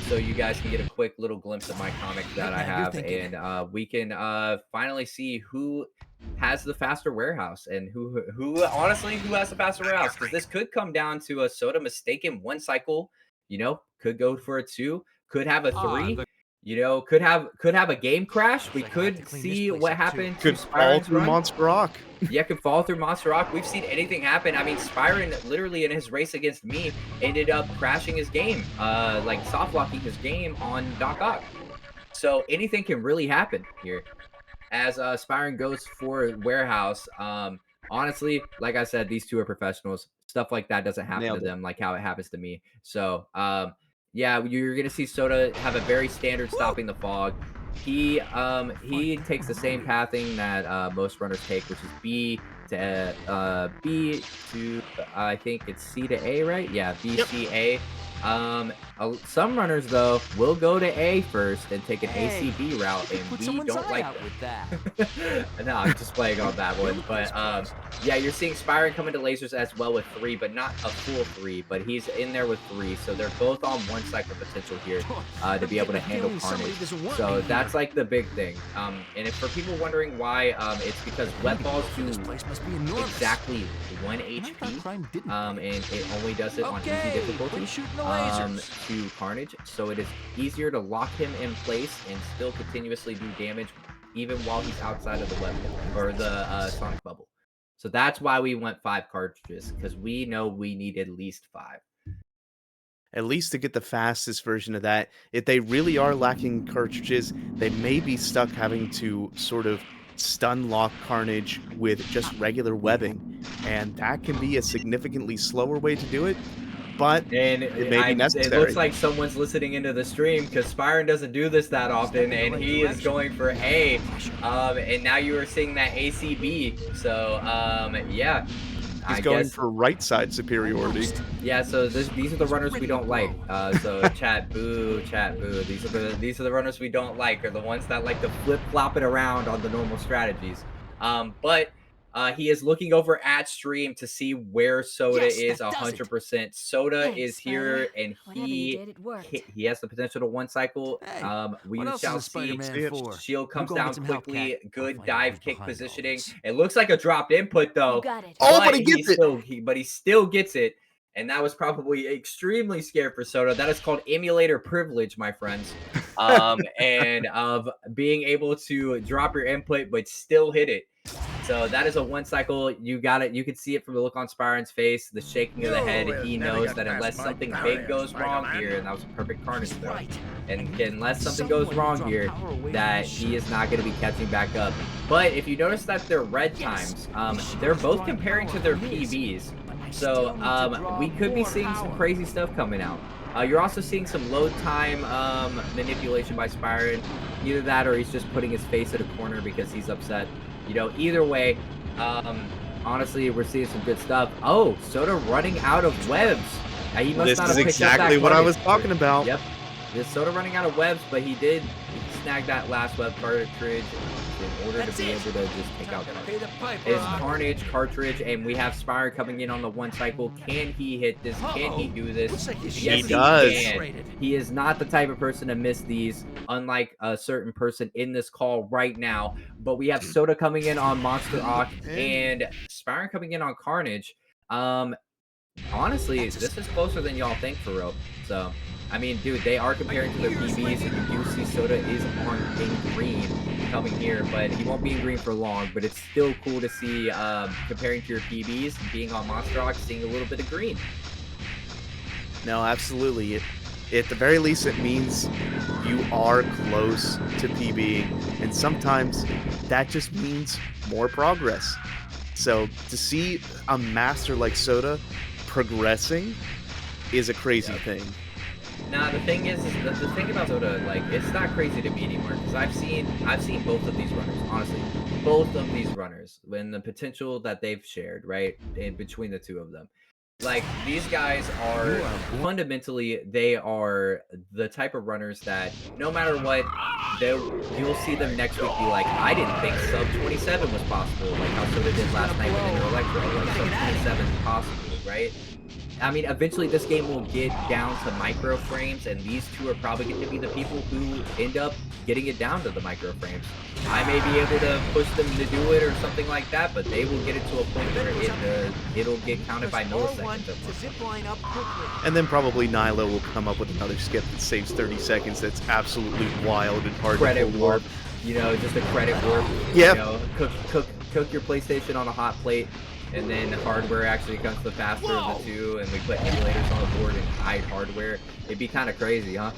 so you guys can get a quick little glimpse of my comic that I have, and we can finally see who has the faster warehouse and who honestly who has the faster warehouse, because this could come down to a Soda mistaken 1 cycle, you know, could go for a 2, could have a 3, you know, could have a game crash. We could see what happened to Could fall through Monster Rock. Yeah, could fall through Monster Rock. We've seen anything happen. I mean, Spyron literally in his race against me ended up crashing his game, like soft locking his game on Doc Ock. So anything can really happen here. As Spyron goes for warehouse, honestly, like I said, these 2 are professionals. Stuff like that doesn't happen to them like how it happens to me. So, yeah, you're gonna see Soda have a very standard stopping the fog. He takes the same pathing that most runners take, which is B to I think it's C to A, right? Yeah, B, C, A. Some runners though will go to A first and take an ACB route, and we don't like that. No, I'm just playing on that one, but yeah, you're seeing Spyron come into lasers as well with 3, but not a full 3, but he's in there with 3, so they're both on 1 cycle potential here to be able to handle carnage. So that's like the big thing. And if for people wondering why, it's because web balls do exactly 1 HP, and it only does it on easy difficulty to carnage, so it is easier to lock him in place and still continuously do damage even while he's outside of the web or the sonic bubble. So that's why we went 5 cartridges, because we know we need at least 5. At least to get the fastest version of that. If they really are lacking cartridges, they may be stuck having to sort of stun lock Carnage with just regular webbing, and that can be a significantly slower way to do it, but and it may be necessary. It looks like someone's listening into the stream, because Spyron doesn't do this that often, and he is going for A, and now you are seeing that ACB, so yeah. He's going for right side superiority. Yeah, so these are the runners we don't like. So chat boo, chat boo. These are the runners we don't like, are the ones that like to flip flop it around on the normal strategies. But he is looking over at stream to see where Soda is 100%. Soda is here, and he has the potential to 1 cycle. We shall see. Shield comes down quickly. Good dive kick positioning. It looks like a dropped input though. Oh, but he gets it. But he still gets it. And that was probably extremely scared for Soda. That is called emulator privilege, my friends. And of being able to drop your input but still hit it. So that is a 1 cycle. You got it. You can see it from the look on Spyron's face, the shaking of the head. He knows that unless something big goes wrong here, and that was a perfect Carnage throw, and unless something goes wrong here, that he is not going to be catching back up. But if you notice that their red times, they're both comparing to their PBs. So we could be seeing some crazy stuff coming out. You're also seeing some load time manipulation by Spyron. Either that or he's just putting his face at a corner because he's upset. You know, either way, honestly, we're seeing some good stuff. Oh, Soda running out of webs. He must This not is have picked up that exactly what I was cartridge. talking about. Yep. This Soda running out of webs, but he did snag that last web cartridge in order to be able to just take out his Carnage cartridge. And we have Spire coming in on the 1 cycle. Can he hit this? Can he do this? Yes, he does. can. He is not the type of person to miss these, unlike a certain person in this call right now. But we have Soda coming in on Monster Ock and Spire coming in on Carnage. Honestly, this is closer than y'all think for real. So, I mean, dude, they are comparing to their PBs, and you do see Soda is in green coming here, but he won't be in green for long. But it's still cool to see comparing to your PBs and being on Monster Rock, seeing a little bit of green. No, absolutely. At the very least, it means you are close to PBing, and sometimes that just means more progress. So to see a master like Soda progressing is a crazy thing. Nah, the thing is the thing about Soda, like, it's not crazy to me anymore, because I've seen both of these runners, honestly, both of these runners, when the potential that they've shared, right, in between the two of them. Like, these guys are fundamentally, they are the type of runners that no matter what, you'll see them next week be like, I didn't think sub 27 was possible, like how Soda did last night with Inner Electro, like sub 27 is possible, right? I mean, eventually this game will get down to micro frames, and these two are probably going to be the people who end up getting it down to the micro frames. I may be able to push them to do it or something like that, but they will get it to a point where it'll get counted by milliseconds. And then probably Nyla will come up with another skip that saves 30 seconds that's absolutely wild and hard Credit to pull warp, off. you know, just a credit warp. Yep. You know, cook your PlayStation on a hot plate, and then hardware actually comes the faster of the two, and we put emulators on the board and hide hardware. It'd be kind of crazy, huh?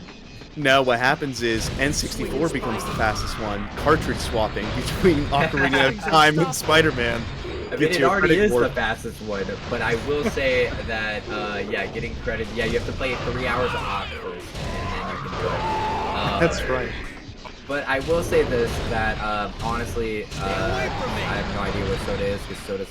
No, what happens is N64 becomes the fastest one, cartridge swapping between Ocarina of Time and Spider-Man. I mean, it already is the fastest one, but I will say that, yeah, getting credit, yeah, you have to play 3 hours of Ock first, and then you can do it. That's right. But I will say this, that honestly, I have no idea what Soda is, because Soda's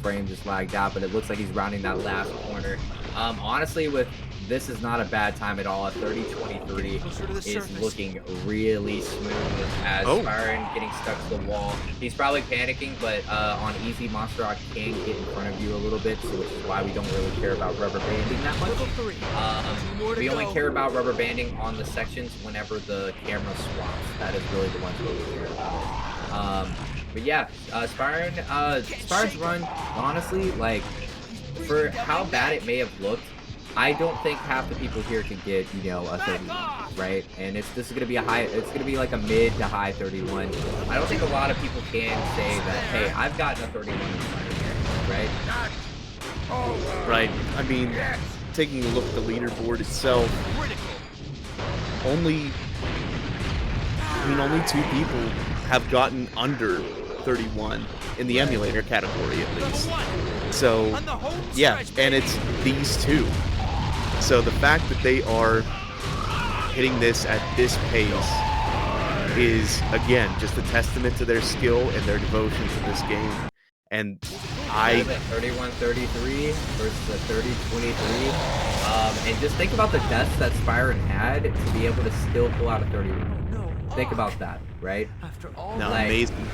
frame just lagged out, but it looks like he's rounding that last corner. Honestly, with this is not a bad time at all. A 30-23 is looking really smooth as Byron getting stuck to the wall. He's probably panicking, but on easy, Monster Rock can get in front of you a little bit, so which is why we don't really care about rubber banding that much. We only care about rubber banding on the sections whenever the camera swaps. That is really the ones where we care about. But yeah, Spyron's run, honestly, like, for how bad it may have looked, I don't think half the people here can get, you know, a 31, right? And this is gonna be it's gonna be like a mid to high 31. I don't think a lot of people can say that, hey, I've gotten a 31 in front of here, right? Right. I mean, taking a look at the leaderboard itself, only 2 people have gotten under 31 in the emulator category, at least. So, yeah, and it's these two. So the fact that they are hitting this at this pace is, again, just a testament to their skill and their devotion to this game. And 31-33 versus a 30-23. And just think about the deaths that Spyron had to be able to still pull out a 31. Think about that, right? No, like, amazing.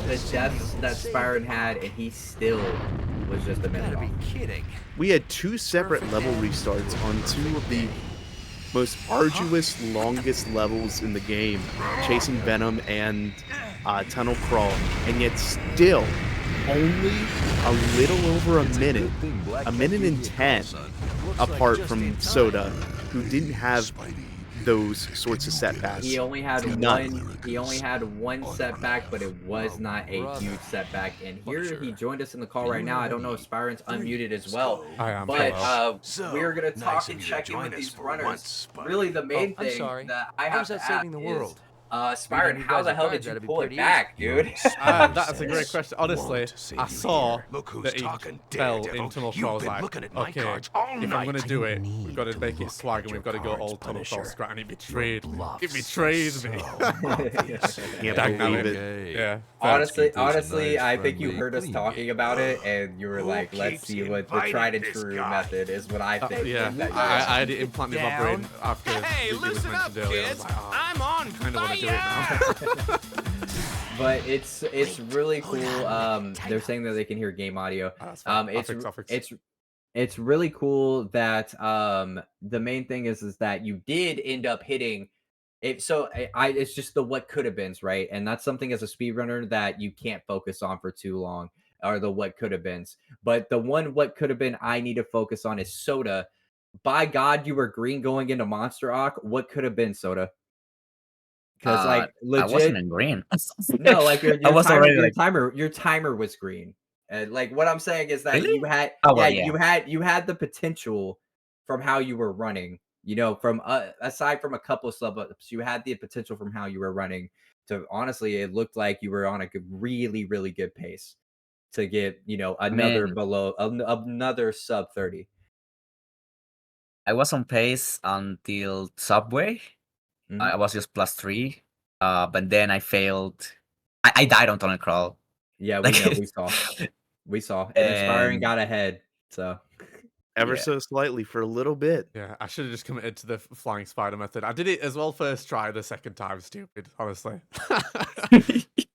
The deaths that Spyron had, and he still was just a minute off. We had 2 separate level restarts on 2 of the most arduous, longest levels in the game, chasing Venom and Tunnel Crawl, and yet still only a little over a minute and 10 apart from Soda, who didn't have those sorts of setbacks. He only had one setback, but it was not a huge setback. And here he joined us in the call right now. I don't know if Spyron's unmuted as well, but we're gonna talk and check in with these runners. Really, the main thing that I have to ask is, Spyron, you how guys the are hell cards, did you that'd be pull it pretty back, dude? That's a great question. Honestly, I saw Look who's that he talking, fell Daredevil. in tunnel You've crawl. I was been like, looking at my okay, cards all if I'm night. gonna I do don't it, need we've got to to make it look swag at and your we've got to go cards, all tunnel crawl Punisher. strat. And he Your betrayed me. bluffs He betrayed are me. so obvious. Can't Dang believe nabbit. it. Yeah. Thanks. Honestly, I think you heard us talking about it, and you were Who like, "Let's keeps see what the inviting tried and this true guy? method is." What I think. Yeah, that you I had it implanted in my brain Down. after Hey, it was listen up, mentioned earlier. I was kids. like, oh, I'm on kind of want to do it now. But it's really cool. They're saying that they can hear game audio. That's fine. It's I'll fix. it's really cool that the main thing is that you did end up hitting it. So it's just the what could have beens, right? And that's something as a speedrunner that you can't focus on for too long, or the what could have beens. But the one what could have been I need to focus on is Soda. By God, you were green going into Monster Ock. What could have been, Soda? Because like I wasn't legit, in green. no, like your I your was timer already like, your timer was green. And like what I'm saying is that really? you had Oh yeah, well, yeah. you had the potential from how you were running. You know, from aside from a couple sub ups, you had the potential from how you were running to honestly, it looked like you were on a really really good pace to get, you know, I another mean, below another sub 30. I was on pace until Subway. Mhm. I was just +3. But then I failed. I died on tunnel crawl. Yeah, we Like, know, we saw, and Inspiring and got ahead. So Ever yeah. so slightly for a little bit. Yeah, I should have just committed to the flying spider method. I did it as well first try, the second time. Stupid, honestly.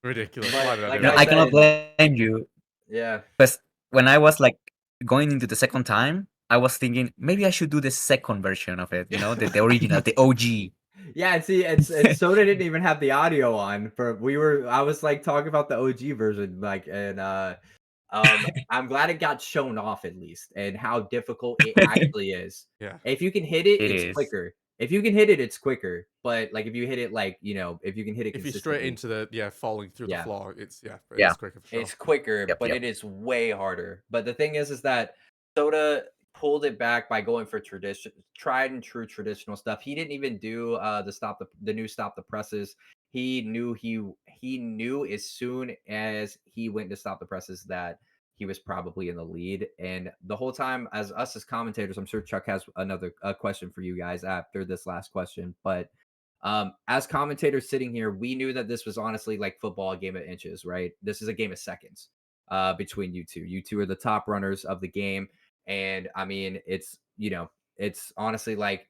Ridiculous. But, Why did I like do No, I that? I cannot said, blame you. yeah. Because when I was like going into the second time, I was thinking maybe I should do the second version of it. You know, the original, the OG. Yeah, and see, and Soda didn't even have the audio on for I was like talking about the OG version, like, and I'm glad it got shown off at least, and how difficult it actually is. Yeah. If you can hit it, It it's is. quicker. If you can hit it, it's quicker. But like if you hit it like, you know, if you can hit it If you're straight consistently, into the falling through the yeah, floor, it's it Yeah. is quicker for sure. it's quicker, Yep, but yep. it is way harder. But the thing is that Soda pulled it back by going for tried and true traditional stuff. He didn't even do the new stop the presses. He knew as soon as he went to stop the presses that he was probably in the lead. And the whole time, as us as commentators, I'm sure Chuck has another question for you guys after this last question, but as commentators sitting here, we knew that this was honestly like football, a game of inches, right? This is a game of seconds between you two. You two are the top runners of the game. And I mean, it's, you know, it's honestly like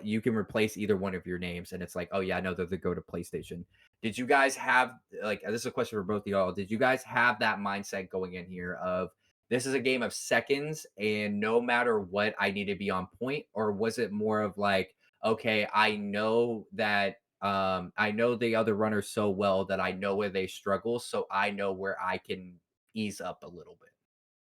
you can replace either one of your names. And it's like, oh, yeah, I know that they go to PlayStation. Did you guys have, like, this is a question for both of y'all. Did you guys have that mindset going in here of, this is a game of seconds and no matter what, I need to be on point? Or was it more of like, okay, I know that I know the other runners so well that I know where they struggle, so I know where I can ease up a little bit.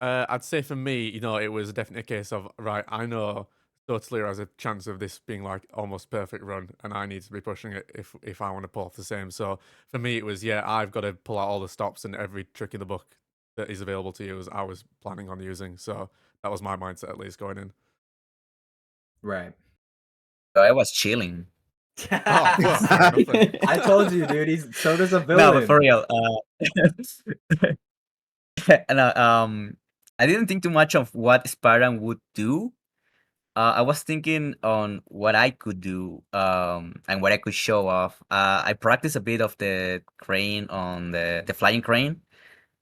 I'd say for me, you know, it was definitely a case of right. I know totally has a chance of this being like almost perfect run, and I need to be pushing it if I want to pull off the same. So for me, it was I've got to pull out all the stops and every trick in the book that is available to use. I was planning on using, so that was my mindset at least going in. Right. So I was chilling. Oh, well, fair enough then. I told you, dude. Soda's a No, villain. but for real. And, I didn't think too much of what Spartan would do. I was thinking on what I could do, and what I could show off. I practiced a bit of the crane on the flying crane.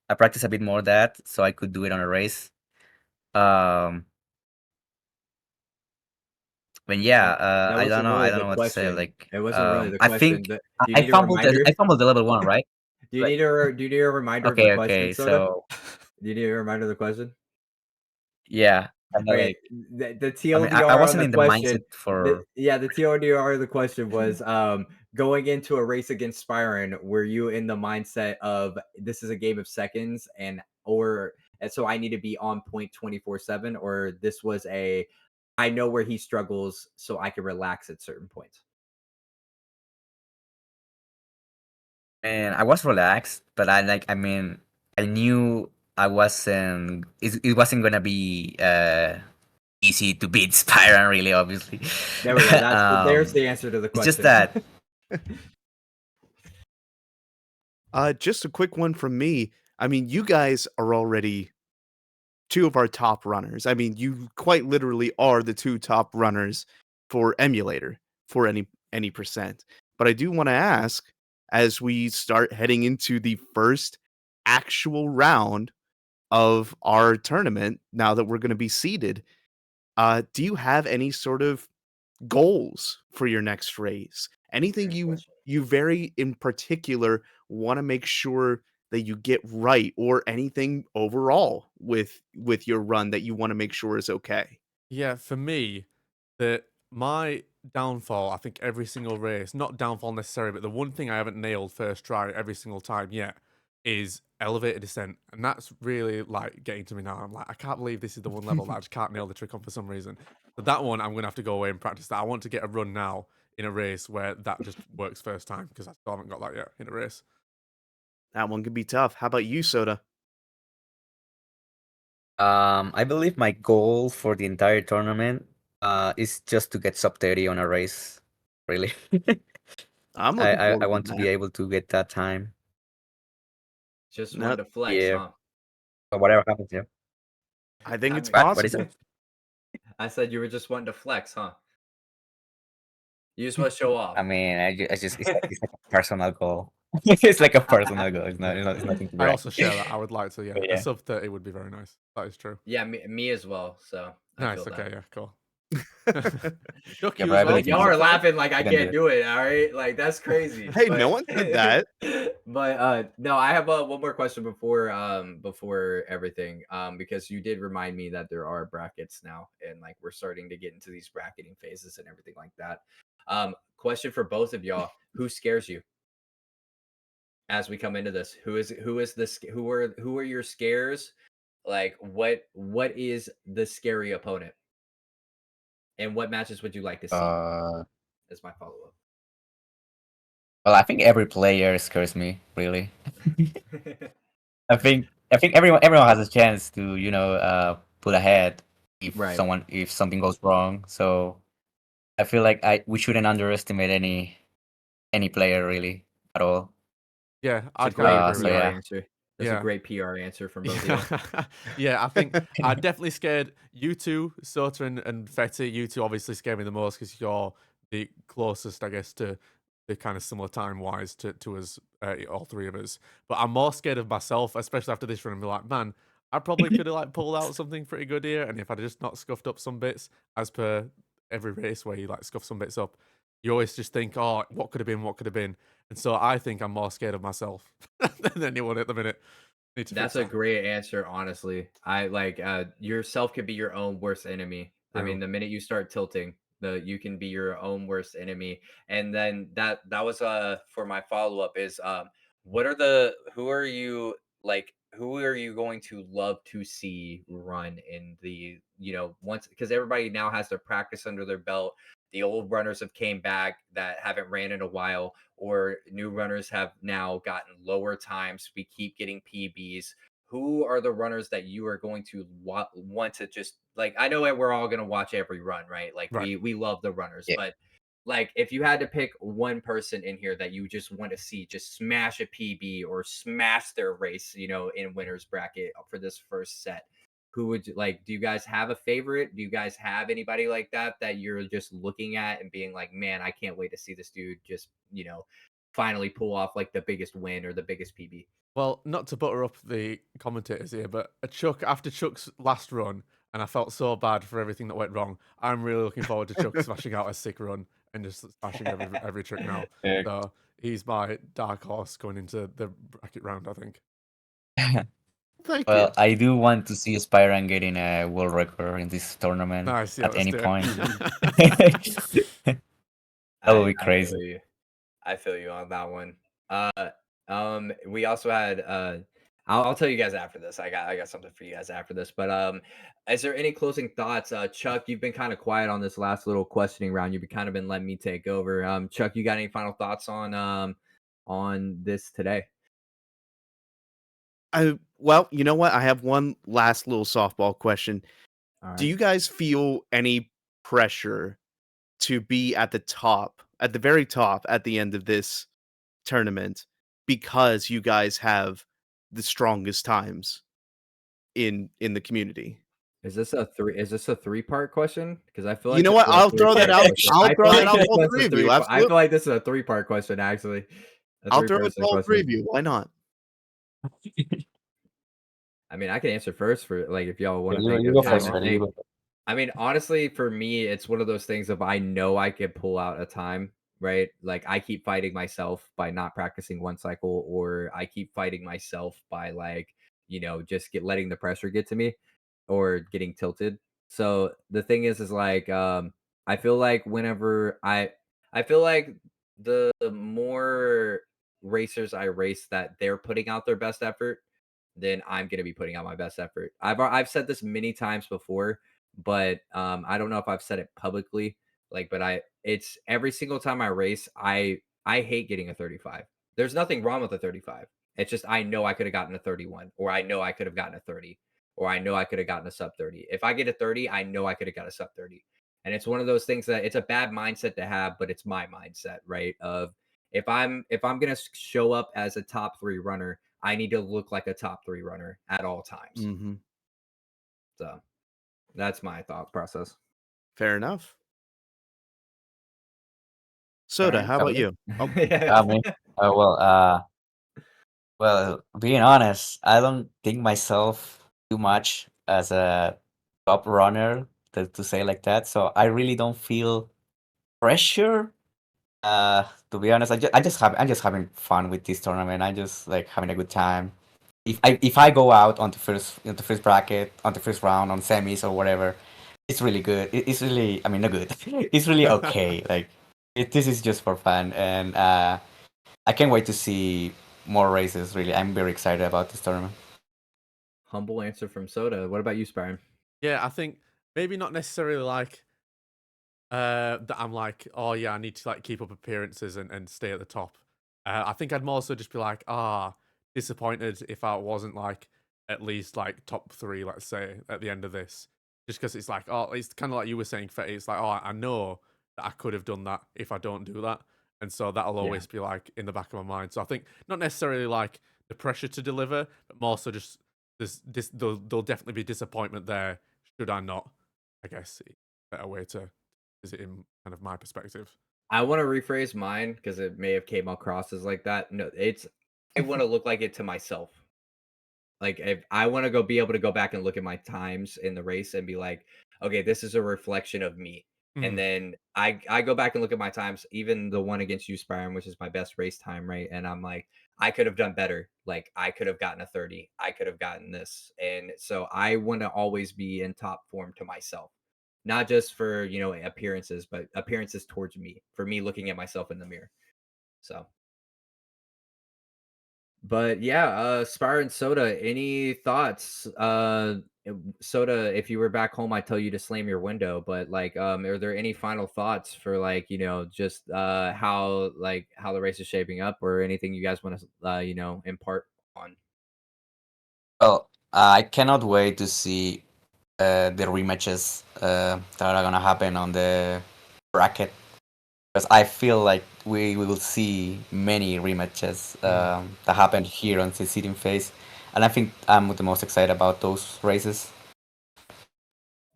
I practiced a bit more of that so I could do it on a race. Um, but yeah, That I don't wasn't know. really I don't the know what to say. question. Like, It wasn't really the I question. think Do you need a reminder? I fumbled the level 1, right? Do you Like, need a reminder of the okay, question, okay. Soda? So Do you need a reminder of the question? yeah, kind of Okay, like. the I mean, I TLDR on wasn't the in the question, mindset for. the TLDR of the question was going into a race against Spyron, were you in the mindset of this is a game of seconds and so I need to be on point 24/7, or this was I know where he struggles so I can relax at certain points? And I was relaxed, but I mean, I knew I wasn't. It wasn't gonna be easy to beat Spyron, really, obviously. There we go. There's the answer to the It's just question. that Just a quick one from me. I mean, you guys are already two of our top runners. I mean, you quite literally are the two top runners for emulator for any percent. But I do want to ask, as we start heading into the first actual round of our tournament, now that we're going to be seeded, do you have any sort of goals for your next race? Anything Great question. you very in particular want to make sure that you get right, or anything overall with your run that you want to make sure is okay? Yeah, for me, the my downfall, I think every single race, not downfall necessarily, but the one thing I haven't nailed first try every single time yet is elevator descent. And that's really like getting to me now. I'm like, I can't believe this is the one level that I just can't nail the trick on for some reason. But that one, I'm gonna have to go away and practice that. I want to get a run now in a race where that just works first time because I still haven't got that yet in a race. That one could be tough. How about you, Soda? I believe my goal for the entire tournament is just to get sub 30 on a race. Really. I'm I, looking I, forward I to want to be that. able to get that time. Just No, wanted to flex, Yeah. huh? But whatever happens, yeah. I think I it's mean, What is possible. it? I said you were just wanting to flex, huh? You just want to show off. I mean, I just it's like a personal goal. It's like a personal goal. It's nothing to I brag. also share that. I would like to, yeah. But A yeah. sub 30 would be very nice. That is true. Yeah, me as well. So I Nice, feel okay, that. yeah, cool. Duck Yeah, you but I as well, believe Like in y'all you. are sub 30. laughing like I You can do can't it. do it. All right, like that's crazy. Hey, no But one said that. no, I have one more question before everything because you did remind me that there are brackets now and like we're starting to get into these bracketing phases and everything like that. Question for both of y'all: Who scares you as we come into this? Who are your scares? Like what is the scary opponent? And what matches would you like to see? Uh, Is my follow well, I think every player scares me, really. up. I think everyone has a chance to, put ahead Right. if something goes wrong. So I feel like we shouldn't underestimate any player really at all. Yeah, It's a I'd kind of great agree So with PR that. yeah. answer. That's a Yeah. great PR answer from both of y'all. Yeah, yeah. I think I definitely scared you two, Sota and Fetty. You two obviously scared me the most because you're the closest, I guess, to the kind of similar time wise to us, all three of us. But I'm more scared of myself, especially after this run. And be like, man, I probably could have like pulled out something pretty good here, and if I'd just not scuffed up some bits, as per every race where you like scuff some bits up, you always just think, oh, what could have been, what could have been. And so I think I'm more scared of myself than anyone at the minute. Need to That's fix a that. great answer, honestly. I like yourself could be your own worst enemy. I mean, True. the minute you start tilting, you can be your own worst enemy. And then that was for my follow-up is what are the who are you going to love to see run in the, once, because everybody now has their practice under their belt. The old runners have came back that haven't ran in a while, or new runners have now gotten lower times. We keep getting PBs. Who are the runners that you are going to want to just like? I know that we're all going to watch every run, right? Like Right. we love the runners, Yeah. but like if you had to pick one person in here that you just want to see just smash a PB or smash their race, in winners bracket for this first set, who would like? Do you guys have a favorite? Do you guys have anybody like that you're just looking at and being like, man, I can't wait to see this dude just finally pull off like the biggest win or the biggest PB? Well, not to butter up the commentators here, but after Chuck's last run, and I felt so bad for everything that went wrong. I'm really looking forward to Chuck smashing out a sick run and just smashing every trick now. Yeah. So he's my dark horse going into the bracket round, I think. Thank you. Well, I do want to see Spyran getting a world record in this tournament Nice, yeah, at let's any do point. it. That would be I feel crazy. you. I feel you on that one. We also had I'll tell you guys after this. I got something for you guys after this. But is there any closing thoughts? Chuck, you've been kind of quiet on this last little questioning round. You've kind of been letting me take over. Chuck, you got any final thoughts on this today? Well, you know what? I have one last little softball question. All Do right. you guys feel any pressure to be at the top, at the very top at the end of this tournament? because you guys have the strongest times in the community. Is this a three-part question? Because I feel You like know this what? is a I'll throw that three-part out. question. I'll I throw feel that like out to this all one's three a of you. three-part. I Absolutely. feel like this is a three-part question, actually. A I'll throw it three-person to all three question. of you. Why not? I mean, I can answer first for like if y'all want to You, take you a go time first, to Freddy. You think. go first. I mean, honestly, for me, it's one of those things of I know I could pull out a time, right? Like I keep fighting myself by not practicing one cycle, or I keep fighting myself by like, just letting the pressure get to me or getting tilted. So the thing is like I feel like whenever I feel like the more racers I race that they're putting out their best effort, then I'm going to be putting out my best effort. I've said this many times before, but I don't know if I've said it publicly. Like, but it's every single time I race, I hate getting a 35. There's nothing wrong with a 35. It's just I know I could have gotten a 31, or I know I could have gotten a 30, or I know I could have gotten a sub 30. If I get a 30, I know I could have got a sub 30. And it's one of those things that it's a bad mindset to have, but it's my mindset, right? Of if I'm gonna show up as a top three runner, I need to look like a top three runner at all times. Mm-hmm. So that's my thought process. Fair enough. Soda, Byron, how about Soda? you? Oh, Yeah. Me. Well, being honest, I don't think myself too much as a top runner to say like that. So I really don't feel pressure. To be honest, I'm just having fun with this tournament. I just like having a good time. If I go out on the first bracket, on the first round, on semis or whatever, it's really good. It's really, I mean, not good. It's really okay. Like this is just for fun, and I can't wait to see more races. Really, I'm very excited about this tournament. Humble answer from Soda. What about you, Byron? Yeah, I think maybe not necessarily like that I'm like, oh yeah, I need to like keep up appearances and stay at the top. I think I'd more so just be like, disappointed if I wasn't like at least like top three, let's say, at the end of this. Just because it's like, oh, it's kind of like you were saying, Fetty. It's like, oh, I know that I could have done that if I don't do that, and so that'll Yeah. always be like in the back of my mind. So I think not necessarily like the pressure to deliver, but more so just there'll definitely be disappointment there should I not. I guess better way to is it in kind of my perspective. I want to rephrase mine because it may have came across as like that. No, I want to look like it to myself. Like if I want to go be able to go back and look at my times in the race and be like, okay, this is a reflection of me. And Mm. then I go back and look at my times, even the one against you, Spyron, which is my best race time, right? And I'm like, I could have done better. Like I could have gotten a 30. I could have gotten this. And so I want to always be in top form to myself. Not just for, appearances, but appearances towards me, for me looking at myself in the mirror. So but yeah, Spire and Soda, any thoughts? Soda, if you were back home, I'd tell you to slam your window. But like, are there any final thoughts for like, just how the race is shaping up, or anything you guys want to impart on? Well, I cannot wait to see the rematches that are gonna happen on the bracket because I feel like we will see many rematches that happened here on the seeding phase, and I think I'm the most excited about those races.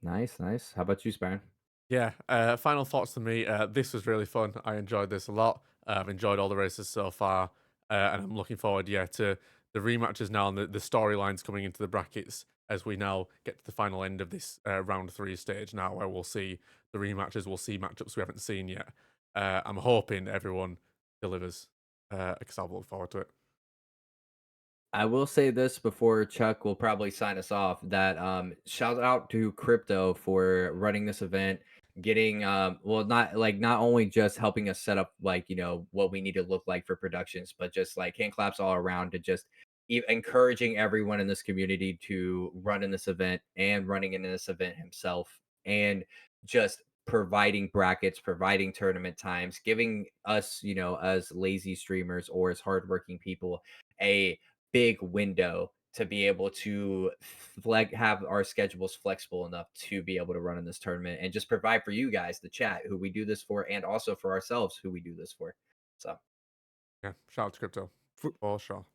Nice, nice. How about you, Spire? Yeah. Final thoughts to me. This was really fun. I enjoyed this a lot. I've enjoyed all the races so far, and I'm looking forward, to the rematches now and the storylines coming into the brackets as we now get to the final end of this round 3 stage now, where we'll see the rematches, we'll see matchups we haven't seen yet. I'm hoping everyone delivers because I'll look forward to it. I will say this before Chuck will probably sign us off that shout out to Crypto for running this event, getting not only just helping us set up like what we need to look like for productions, but just like hand claps all around to just encouraging everyone in this community to run in this event and running in this event himself, and just providing brackets, providing tournament times, giving us, as lazy streamers or as hardworking people, a big window to be able to have our schedules flexible enough to be able to run in this tournament and just provide for you guys, the chat, who we do this for, and also for ourselves, who we do this for. So Yeah. Shout out to Crypto. For sure.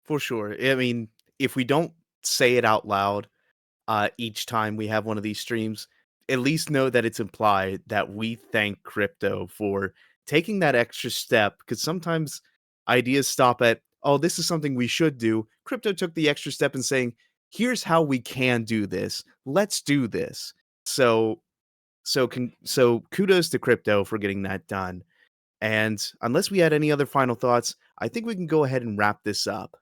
For sure. I mean, if we don't say it out loud each time we have one of these streams, at least know that it's implied that we thank crypto for taking that extra step, because sometimes ideas stop at, oh, this is something we should do. Crypto took the extra step in saying, here's how we can do this. Let's do this. So kudos to crypto for getting that done. And unless we had any other final thoughts, I think we can go ahead and wrap this up.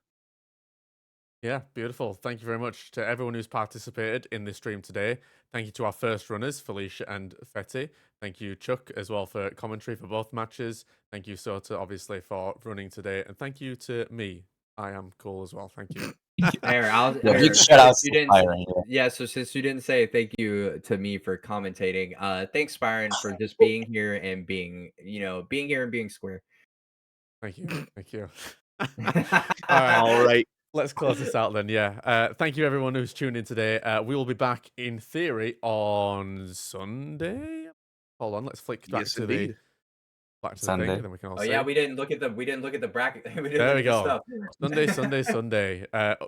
Yeah, beautiful. Thank you very much to everyone who's participated in this stream today. Thank you to our first runners, Felicia and Fetty. Thank you, Chuck, as well, for commentary for both matches. Thank you, Sota, obviously, for running today. And thank you to me. I am cool as well. Thank you. Yeah, big Aaron, shout out since you to didn't, Byron. yeah. So since you didn't say thank you to me for commentating, thanks Byron for just being here and being here and being square. Thank you. Thank you. All right. All right. Let's close this out then. Yeah. Thank you, everyone who's tuned in today. We will be back in theory on Sunday. Hold on. Let's flick back Yes, to indeed. the thing, Sunday. and then we can all Oh see. yeah, we didn't look at the bracket. We didn't There look we at the go. stuff. Sunday.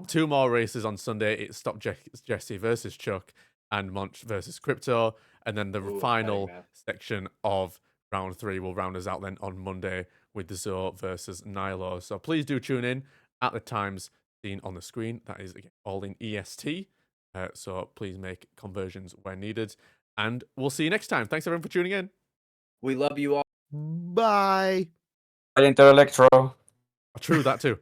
2 more races on Sunday. It's Stop Jesse versus Chuck and Monch versus Crypto. And then the Ooh, final exciting, man. section of round 3 will round us out then on Monday with the Zo versus Nilo. So please do tune in at the times seen on the screen. That is again all in EST. So please make conversions where needed. And we'll see you next time. Thanks everyone for tuning in. We love you all. Bye. Inter Electro. True, that too.